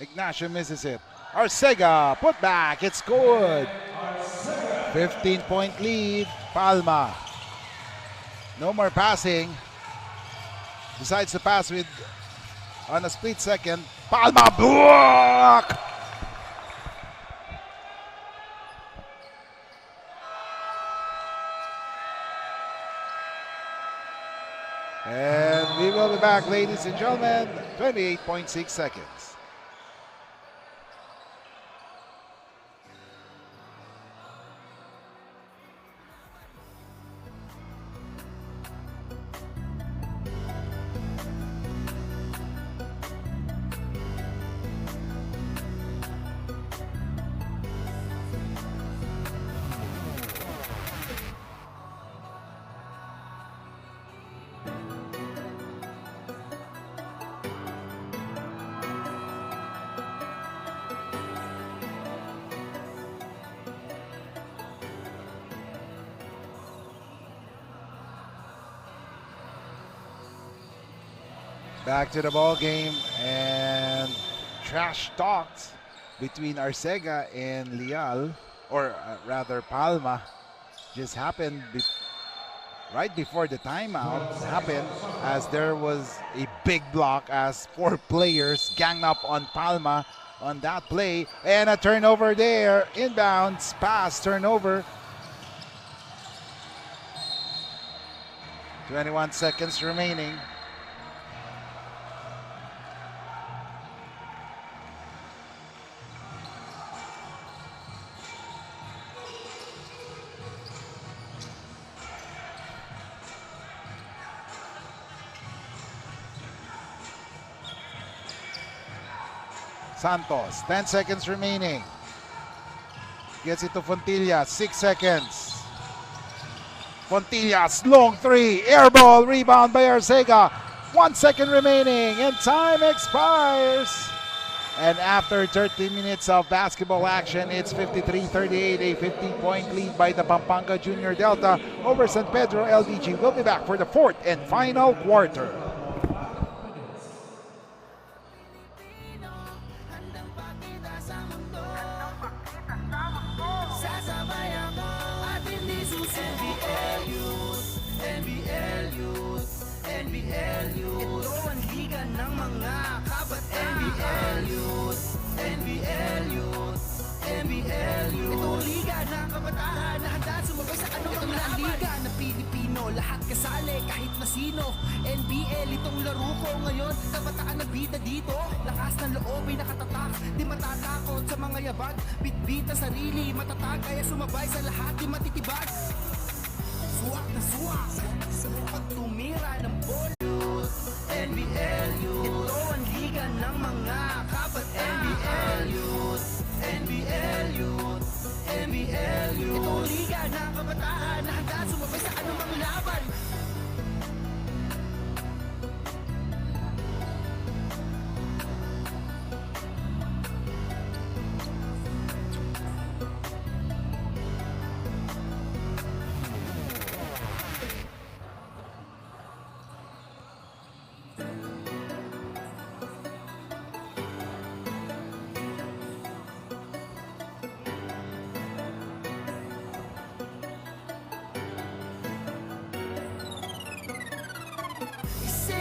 Ignacio misses it. Arcega, put back, it's good. 15-point lead, Palma. No more passing. Decides to pass with on a split second. Palma block! And we will be back, ladies and gentlemen. 28.6 seconds. Back to the ball game, and trash talks between Arcega and Leal, or rather Palma, just happened right before the timeout happened, as there was a big block as 4 players ganged up on Palma on that play, and a turnover there, inbounds pass turnover. 21 seconds remaining. Santos, 10 seconds remaining. Gets it to Fontillas, 6 seconds. Fontillas, long 3, air ball, rebound by Arcega. 1 second remaining, and time expires. And after 30 minutes of basketball action, it's 53-38, a 15-point lead by the Pampanga Junior Delta over San Pedro LDG. We'll be back for the 4th and final quarter. NBL Youth, ito ang liga ng mga kabat. NBL Youth, NBL Youth, NBL Youth. Ito ang liga ng kabataan na handa sumabay sa anumang laban. Liga na Pilipino, lahat kasali kahit na sino. NBL itong laro ko ngayon, kabataan na bida dito. Lakas ng loob ay nakatatak, di matatakot sa mga yabag. Bitbit na sarili, matatag kaya sumabay sa lahat, di matitibag. Suwak na suwak, pag tumira ng ball. NBL Youth, ito ang liga ng mga kabat. NBL Youth, NBL Youth, NBL Youth. Ito ang liga ng kabataan na handa sumabay sa anumang laban.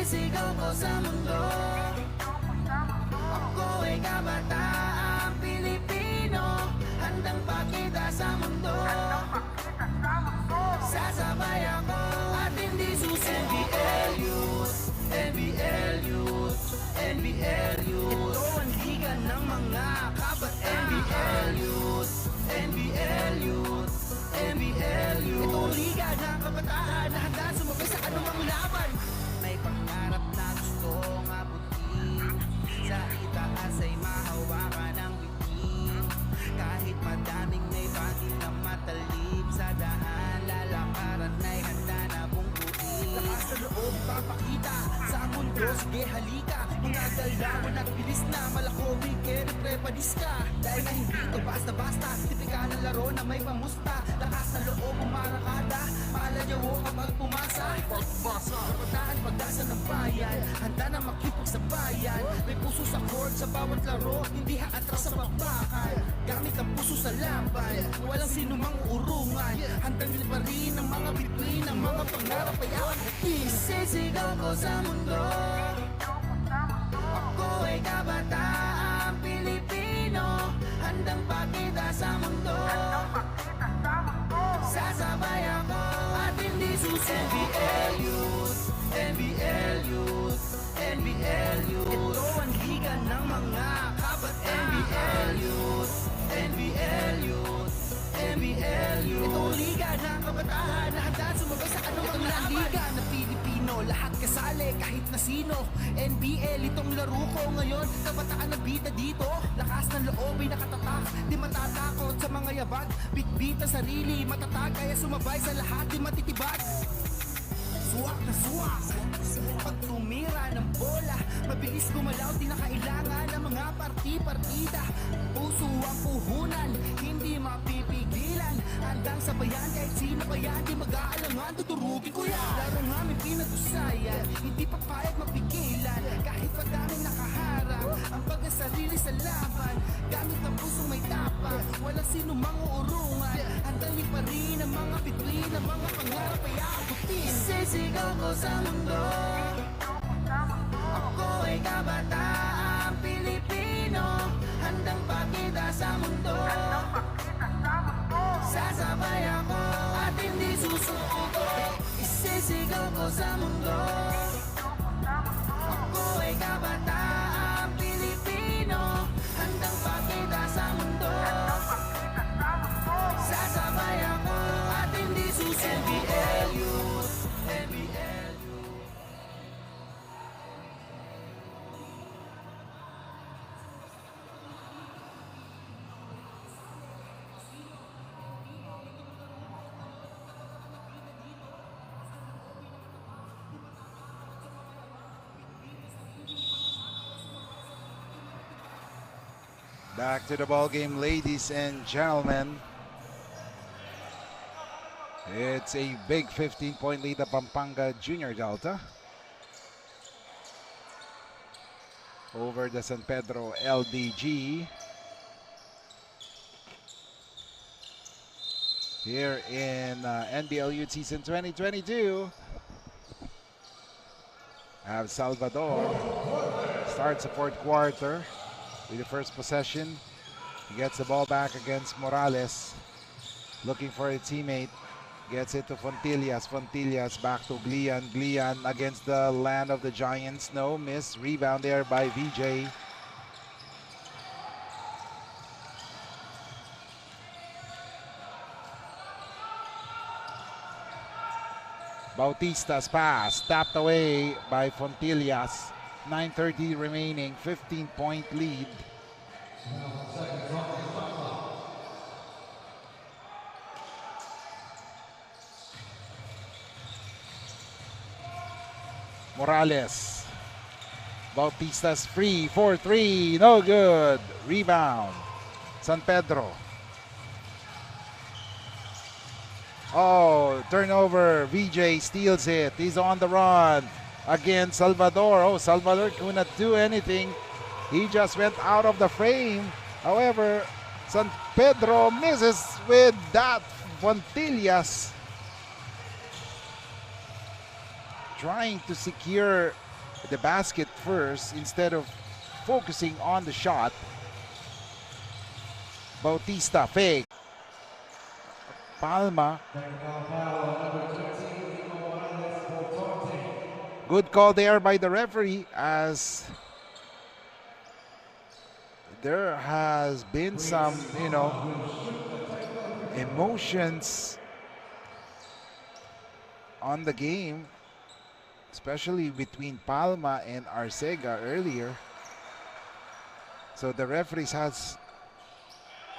Isisigaw ko sa mundo. Ako ay kabataang Pilipino, handang pakita sa mundo. Sasabay ako at hindi susuko. NBL Youth, NBL Youth, NBL Youth. Ito ang liga ng mga kabataan. NBL Youth, NBL Youth, NBL Youth. Ito ang liga ng kabataan na handa sumabay sa anumang laban. May pangarap na gustong abutin, sa itaas ay mahawakan ang bitin. Kahit madaming may baging na matalib sa daan, lalakaran ay handa na bungkuin. Lakas na loob papakita sa mundo, sige halika. Mga galawan at bilis na malakobig, kere prepadis ka. Dahil na hindi ito basta-basta, tipikal na laro na may pamusta. Lakas na loob umarakada, maalayaw kapag pumasa. Kabataan pag-asa ng bayan, handa na makipag sa bayan. May puso sa court sa bawat laro, hindi haatras sa bakbakan. Gamit ang puso sa laban, walang sinumang urungan. Handang liparin ang mga bituin, ang mga pangarap ay aking. Isisigaw ko sa mundo. Ako ay kabataang Pilipino, handang pakita sa mundo. Sasabay ako at hindi susuko. NBL Youth, NBL Youth, NBL Youth. Ito ang liga ng mga kabataan. NBL Youth, NBL Youth, NBL Youth. Ito ang liga ng kabataan na handa sumabay sa anumang laban. Liga na Pilipino, lahat kasali kahit na sino. NBL itong laro ko ngayon, kabataan na bida dito. Lakas ng loob ay nakatatak, di matatakot sa mga yabag. Bitbit ang sarili, matatag kaya sumabay sa lahat, di matitibag. Suwak na suwak, pag tumira ng bola, mabilis gumalaw, di na kailangan ng mga parti-partida. Puso ang puhunan, hindi mapipigilan. Handang sabayan kahit sino pa yan, di mag-aalangan, tuturugin ko yan. Larong aming pinag-usayan, hindi papayag mapigilan. Kahit pa daming nakaharap, ang pagkasarili sa laban. Gamit ang pusong may tapang, walang sino mang uurungan. Handang liparin ang mga bituin, ang mga pangarap ay aabutin. Isisigaw ko sa mundo. Ako ay kabataang Pilipino, handang pakita sa mundo. Sasabay ako at hindi susuko. Isisigaw ko sa mundo. Ako ay kabataang Pilipino, handang pakita sa mundo. Sasabay ako at hindi susuko. NBL Youth, NBL Youth. Back to the ball game, ladies and gentlemen. It's a big 15-point lead to Pampanga Junior Delta over the San Pedro LDG here in NBL Youth Season 2022. Have Salvador starts the fourth quarter with the first possession. He gets the ball back against Morales, looking for a teammate. Gets it to Fontillas. Fontillas back to Glian. Glian against the land of the Giants. No miss. Rebound there by VJ. Bautista's pass tapped away by Fontillas. 9:30 remaining. 15-point lead. Morales. Bautista's free for three. No good. Rebound. San Pedro. Oh, turnover. VJ steals it. He's on the run against Salvador. Oh, Salvador could not do anything. He just went out of the frame. However, San Pedro misses with that. Fontillas trying to secure the basket first instead of focusing on the shot. Bautista fake. Palma. Good call there by the referee, as there has been some, emotions on the game, especially between Palma and Arcega earlier. So the referees has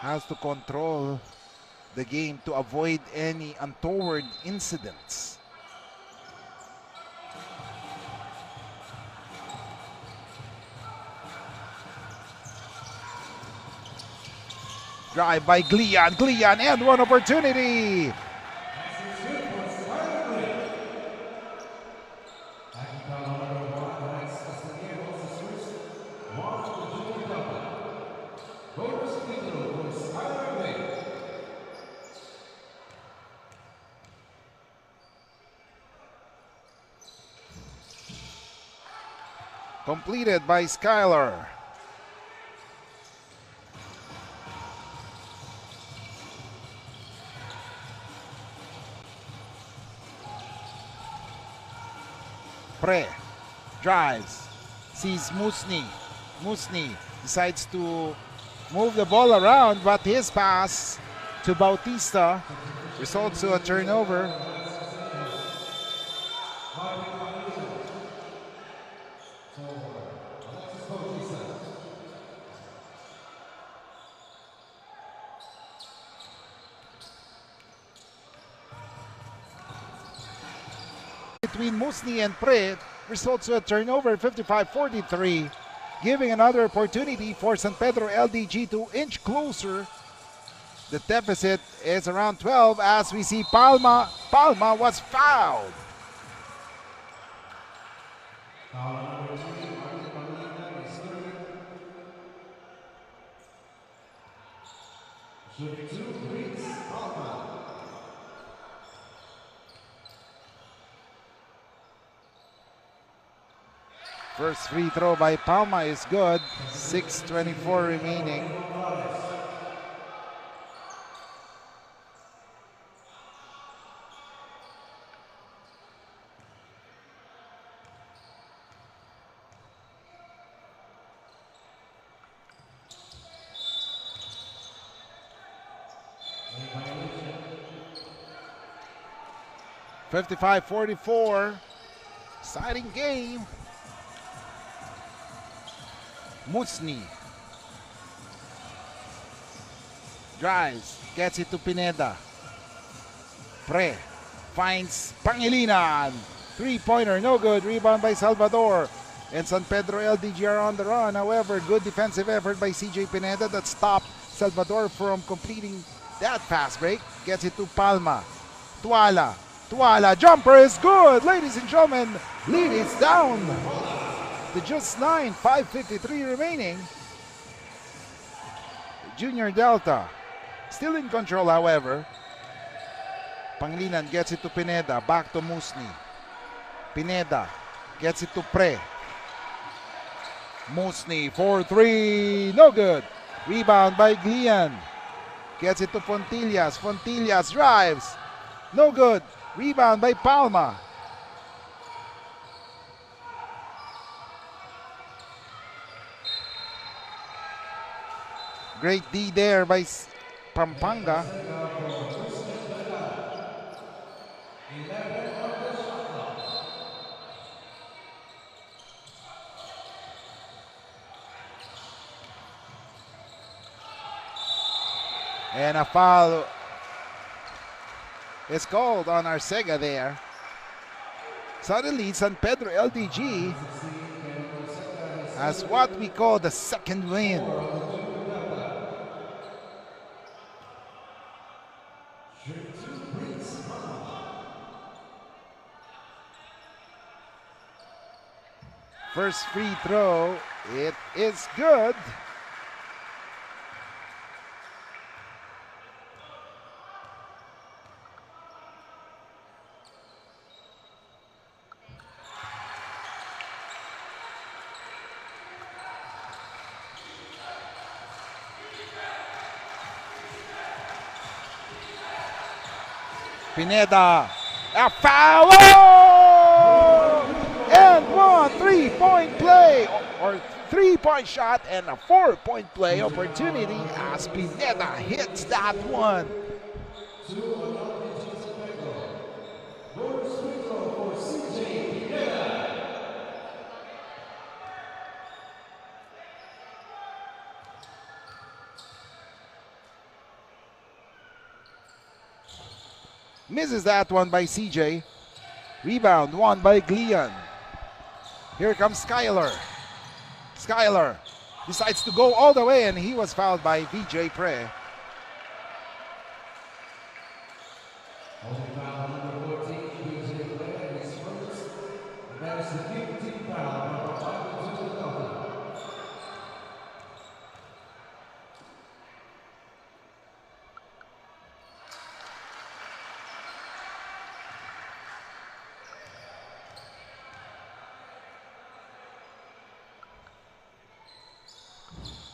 to control the game to avoid any untoward incidents. Drive by Glian, and one opportunity. Completed by Skylar. Pre drives, sees Musni. Musni decides to move the ball around, but his pass to Bautista results to a turnover. Between Musni and Pre results to a turnover, 55-43, giving another opportunity for San Pedro LDG to inch closer. The deficit is around 12 as we see Palma. Palma was fouled. First free throw by Palma is good. 6:24 remaining. (55-44). Exciting game. Musni drives, gets it to Pineda. Pre finds Pangilinan. Three-pointer, no good. Rebound by Salvador. And San Pedro LDG are on the run. However, good defensive effort by CJ Pineda that stopped Salvador from completing that fast break. Gets it to Palma. Tuala. Jumper is good. Ladies and gentlemen, lead is down to just 9, 5:53 remaining. Junior Delta still in control, however. Pangilinan gets it to Pineda, back to Musni. Pineda gets it to Pre. Musni for three, no good. Rebound by Glian. Gets it to Fontillas. Fontillas drives, no good. Rebound by Palma. Great D there by Pampanga. And a foul is called on Arcega there. Suddenly, San Pedro LDG has what we call the second win. First free throw, it is good. Pineda, a foul! Oh! And one 3-point play, or 3-point shot, and a 4-point play opportunity as Pineda hits that one. Misses that one by CJ. Rebound won by Glian. Here comes Skyler. Skyler decides to go all the way, and he was fouled by VJ Pre. Only foul number 14, VJ Pre, is first. And that is the 15th foul by Pampanga Junior Delta.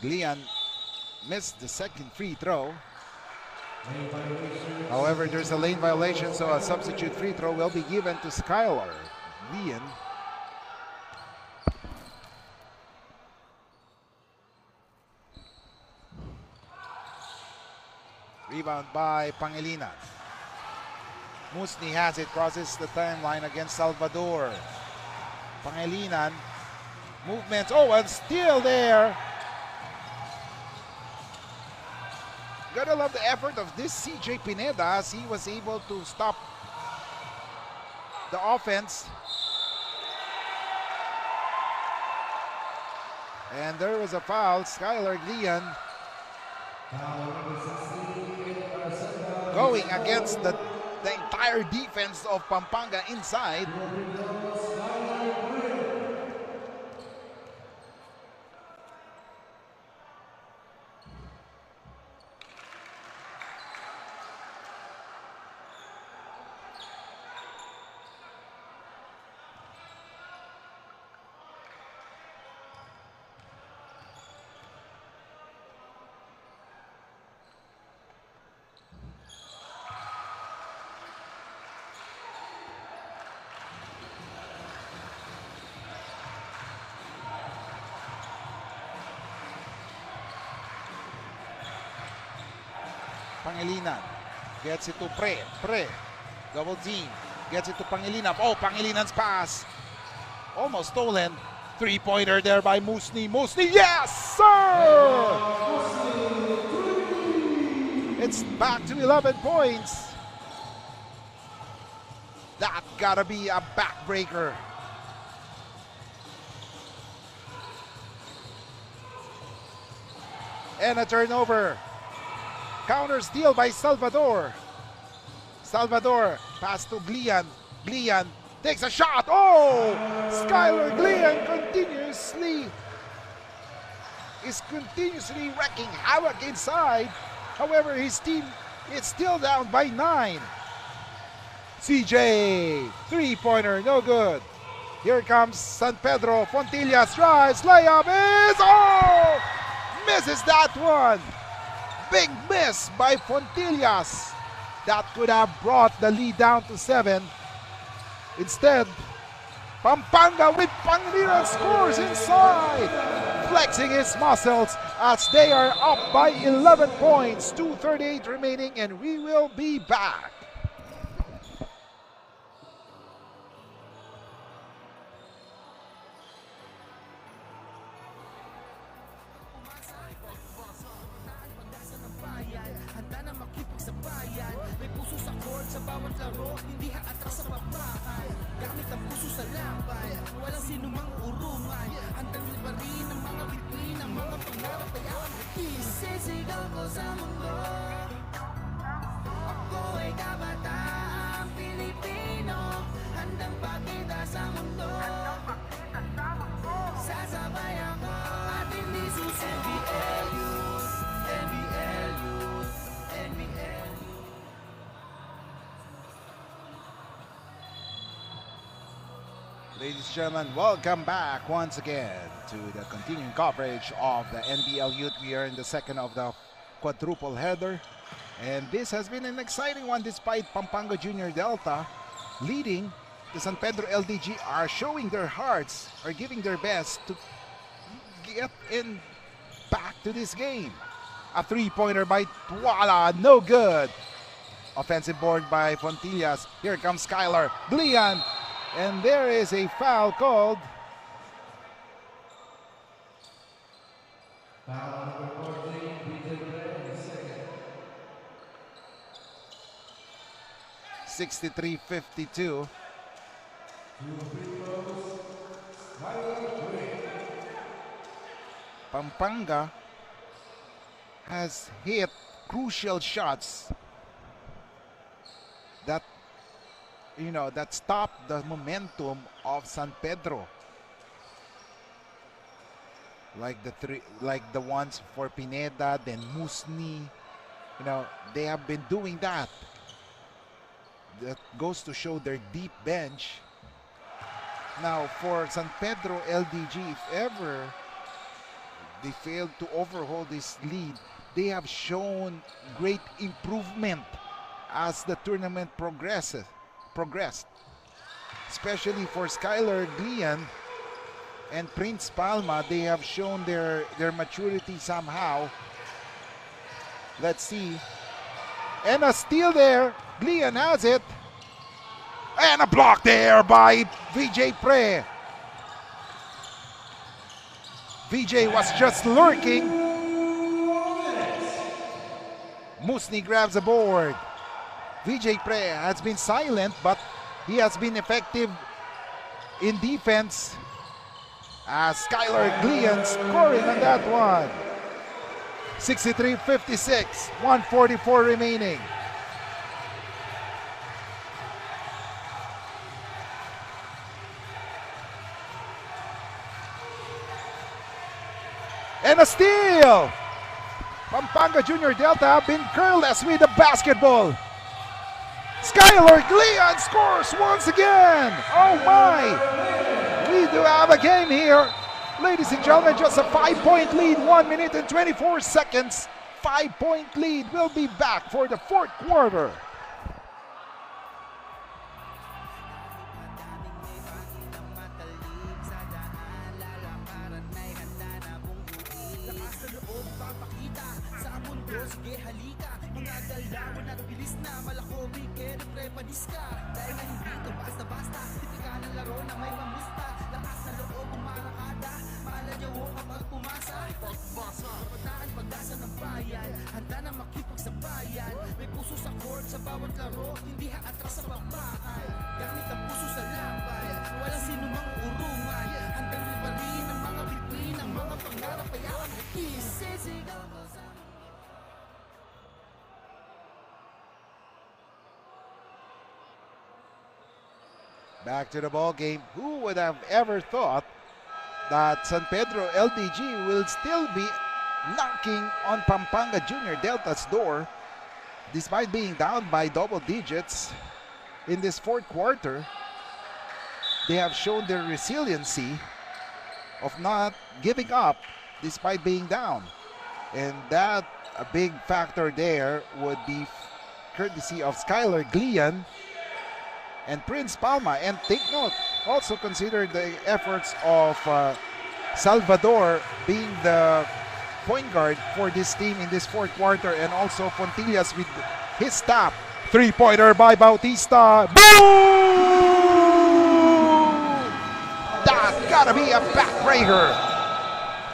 Glian missed the second free throw. However, there's a lane violation, so a substitute free throw will be given to Skylar. Glian. Rebound by Pangilinan. Musni has it, crosses the timeline against Salvador. Pangilinan. Movements, oh, and still there. Gotta love the effort of this CJ Pineda as he was able to stop the offense. And there was a foul. Skylar Glian going against the entire defense of Pampanga inside. Pangilinan gets it to Pre. Double team. Gets it to Pangilinan. Oh, Pangilinan's pass. Almost stolen. Three-pointer there by Musni. Musni, yes, sir! It's back to 11 points. That gotta be a backbreaker. And a turnover. Counter steal by Salvador. Salvador pass to Glian. Glian takes a shot. Oh! Skylar Glian is continuously wrecking havoc inside. However, his team is still down by 9. CJ, three-pointer, no good. Here comes San Pedro. Fontillas tries, layup is, oh! Misses that one. Big miss by Fontillas. That could have brought the lead down to 7. Instead, Pampanga with Pangilinan scores inside, flexing his muscles as they are up by 11 points, 2:38 remaining, and we will be back. Ladies and gentlemen, welcome back once again to the continuing coverage of the NBL Youth. We are in the second of the quadruple header. And this has been an exciting one despite Pampanga Junior Delta leading. The San Pedro LDG are showing their hearts, are giving their best to get in back to this game. A three-pointer by Tuala, no good. Offensive board by Fontillas. Here comes Skylar Glian, and there is a foul called. Foul number 14, Pedro, second. 63-52. Two free throws, Skylar Green. Pampanga has hit crucial shots that that stopped the momentum of San Pedro, like the ones for Pineda, then Musni. They have been doing that. That goes to show their deep bench. Now for San Pedro LDG, if ever they failed to overhaul this lead, they have shown great improvement as the tournament progressed. Especially for Skylar Glian and Prince Palma, they have shown their maturity somehow. Let's see. And a steal there. Glian has it. And a block there by VJ Pre. VJ was just lurking. Musni grabs the board. VJ Pre has been silent, but he has been effective in defense. As Skylar Glian scoring on that one. 63-56, 1:44 remaining. And a steal! Pampanga Junior Delta have been careless with the basketball. Skylar Glian scores once again! Oh my! We do have a game here. Ladies and gentlemen, just a 5-point lead, 1 minute and 24 seconds. 5-point lead. We'll be back for the fourth quarter. Sige halika, mga galawan at bilis na malakobi, kere prepanis ka. Dahil na hindi ito basta-basta, tipika ng laro na may mamusta. Lakas na loob umarakada, maalayaw kapag pumasa. Pagbasa, kabataan pag-asa ng bayan, handa na makipagsabayan. May puso sa court sa bawat laro, hindi haatras sa pagbaan. Gamit ang puso sa laban, walang sinumang urungan. Handang libarin ang mga bituin, ang mga pangarap ay awang isisigaw ko sa... Back to the ball game. Who would have ever thought that San Pedro LDG will still be knocking on Pampanga Junior Delta's door despite being down by double digits in this fourth quarter. They have shown their resiliency of not giving up despite being down. And that, a big factor there would be courtesy of Skylar Glian and Prince Palma. And take note, also consider the efforts of Salvador being the point guard for this team in this fourth quarter, and also Fontillas with his stop. Three-pointer by Bautista. Boom! That gotta be a backbreaker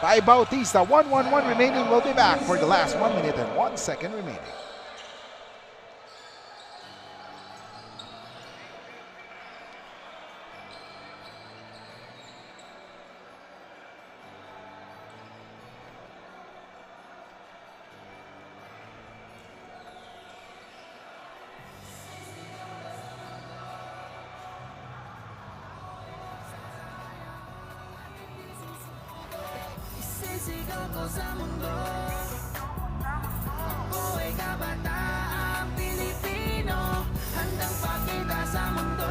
by Bautista. 1:11 remaining. We'll be back for the last 1 minute and 1 second remaining. Isisigaw ko sa mundo, ako ay kabataang Pilipino, handang pakita sa mundo.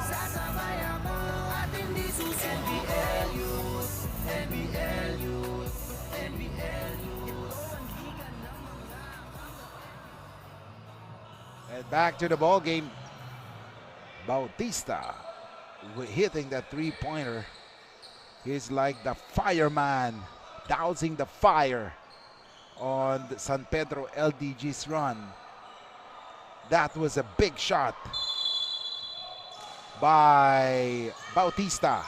Sasabay ako at hindi susuko. NBL Youth, NBL Youth, NBL Youth. Ito ang liga ng mga Back to the ball game. Bautista hitting that three-pointer. He's like the fireman, dousing the fire on the San Pedro LDG's run. That was a big shot by Bautista.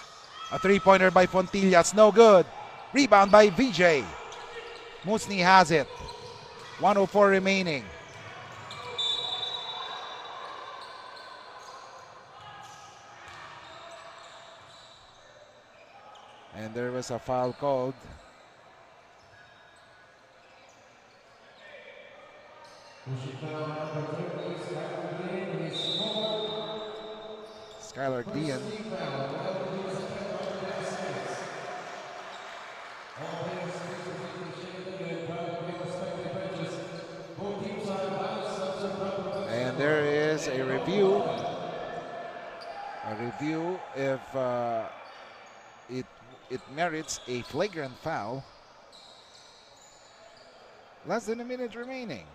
A three-pointer by Fontillas, no good. Rebound by VJ. Musni has it. 1:04 remaining. And there was a foul called. Skylar Dian. And there is a review. A review if it merits a flagrant foul. Less than a minute remaining.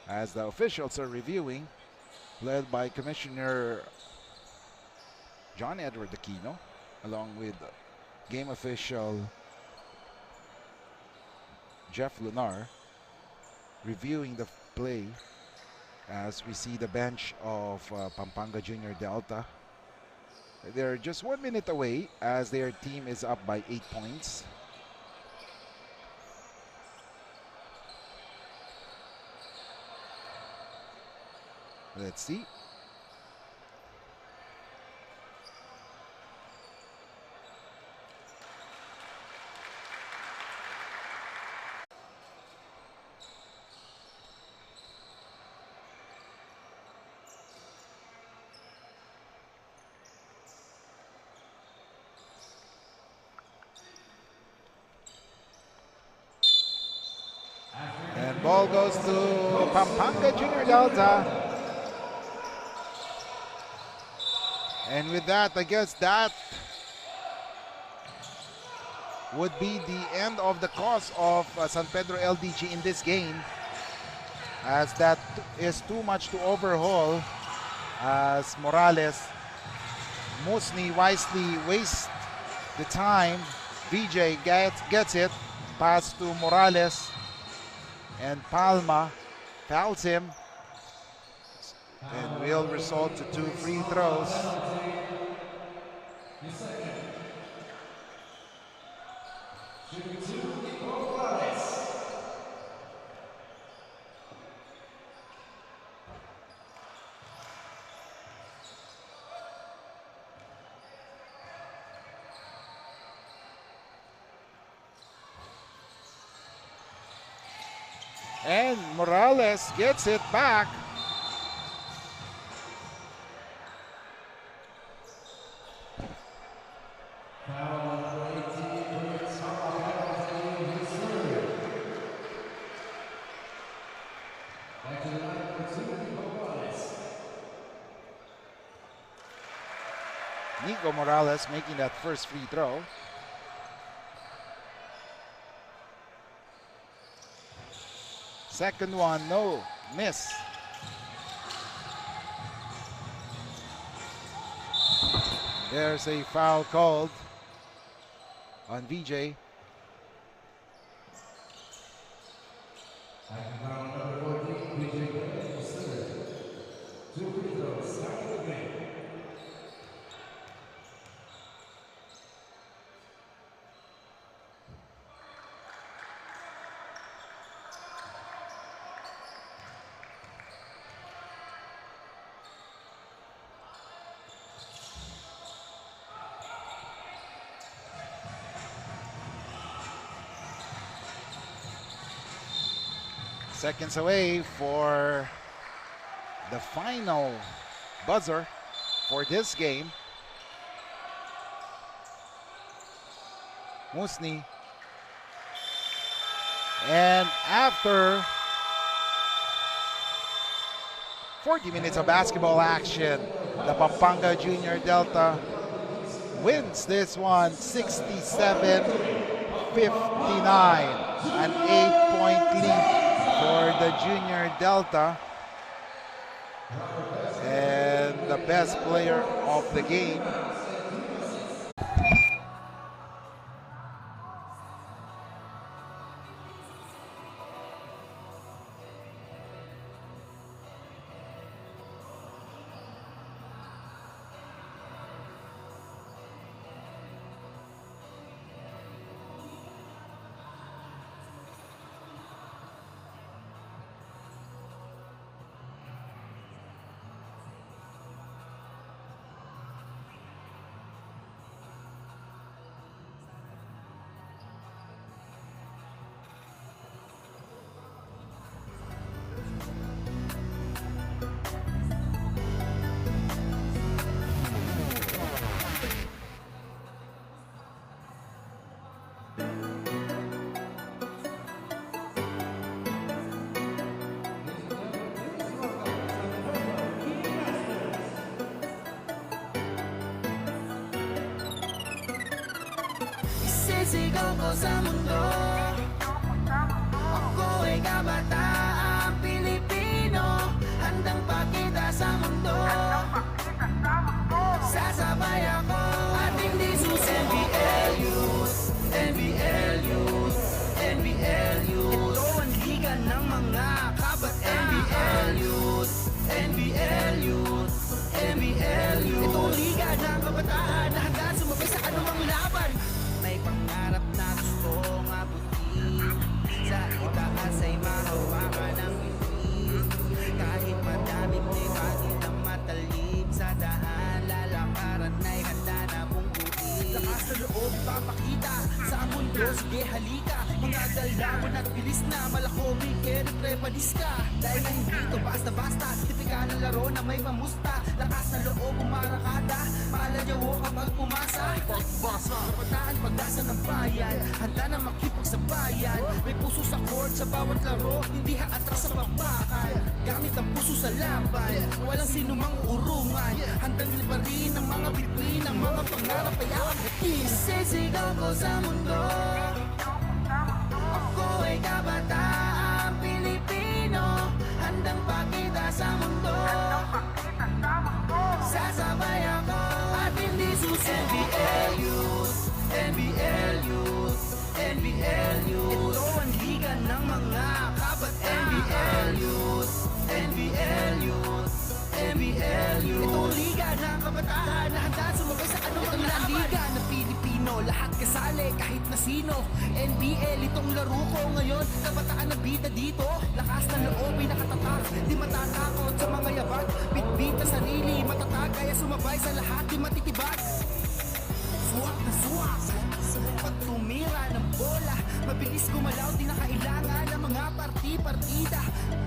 As the officials are reviewing, led by Commissioner John Edward Aquino, along with game official Jeff Lunar, reviewing the play as we see the bench of Pampanga Junior Delta. They're just 1 minute away as their team is up by 8 points. Let's see. And ball goes to Pampanga Junior Delta. And with that, I guess that would be the end of the cause of San Pedro LDG in this game, as that is too much to overhaul, as Morales, Musni wisely wastes the time. VJ gets it, pass to Morales, and Palma fouls him, and will result to 2 free throws. And Morales gets it back. Nico Morales making that first free throw. Second one, no, miss. There's a foul called on VJ. Seconds away for the final buzzer for this game. Musni. And after 40 minutes of basketball action. The Pampanga Junior Delta wins this one 67-59. An 8-point lead for the Junior Delta. And the best player of the game, Isisigaw ko sa mundo, ako ay kabataang Pilipino, handang pakita sa mundo. Sasabay ako at hindi susi. NBL Youth, NBL Youth, NBL Youth. Ito ang liga ng mga kabata. NBL Youth, NBL Youth, NBL Youth. Ito ang liga ng kabataan na handa sumabay sa anumang laban. May pangarap na gustong abutin, sa itaas ay mahawakan ng bibig. Kahit madaming negative na matalim, sa daan lalakaran ay handa na bungguin. Lakas na loob ipapakita sa mundo, sige halika. Mga galawan at bilis na malakomi, kaya prepalis ka. Dahil na hindi ito basta-basta, tipikal ng laro na may pamusta. Lakas na loob umarakada, maalayawo kapag pumasa. Pagbasa, kabataan pag-asa ng bayan, handa na makipagsabayan. May puso sa court sa bawat laro, hindi haatras sa pabakan. Gamit ang puso sa laban, walang sinumang urungan. Handang libarin ang mga bituin, ang mga pangarap ay aabutin. Isisigaw ko sa mundo, ako ay kabataang Pilipino, handang pakita sa mundo. Sasabay ako at hindi susi. NBL Youth, NBL Youth, NBL Youth. Ito ang liga ng mga kabata. NBL Youth, NBL Youth, NBL Youth. Ito ang liga ng kabataan na handa sumabay sa anumang laban. Liga ng Pilipino, lahat kasali kahit na sino. NBL itong laro ko ngayon, kabataan na bida dito. Lakas ng loob ay nakatatak, di matatakot sa mga yabat. Bitbit na sarili, matatag kaya sumabay sa lahat, di matitibag. Suwak na suwak, pag tumira ng bola, mabilis gumalaw, di na kailangan ng mga parti-partida.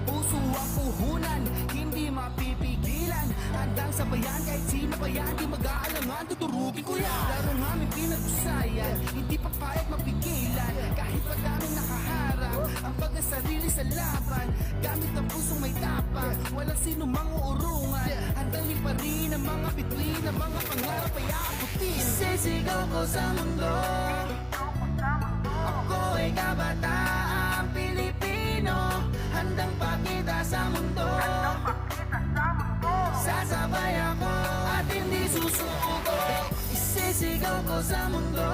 Puso ang puhunan, hindi mapipigilan. Handang sabayan kahit sino pa yan, di mag-aalangan, tuturugin ko yan. Laro nga may pinag-usayan, hindi pa payag mapigilan. Kahit pa daming nakaharap, ang pag-sarili sa laban. Gamit ang pusong may tapang, walang sino mang uurungan. Handang liparin ang mga bituin, ang mga pangarap ay aabutin. Isisigaw ko sa mundo, ako ay kabataang Pilipino, handang pakita sa mundo. Sasabay ako at hindi susuko. Isisigaw ko sa mundo,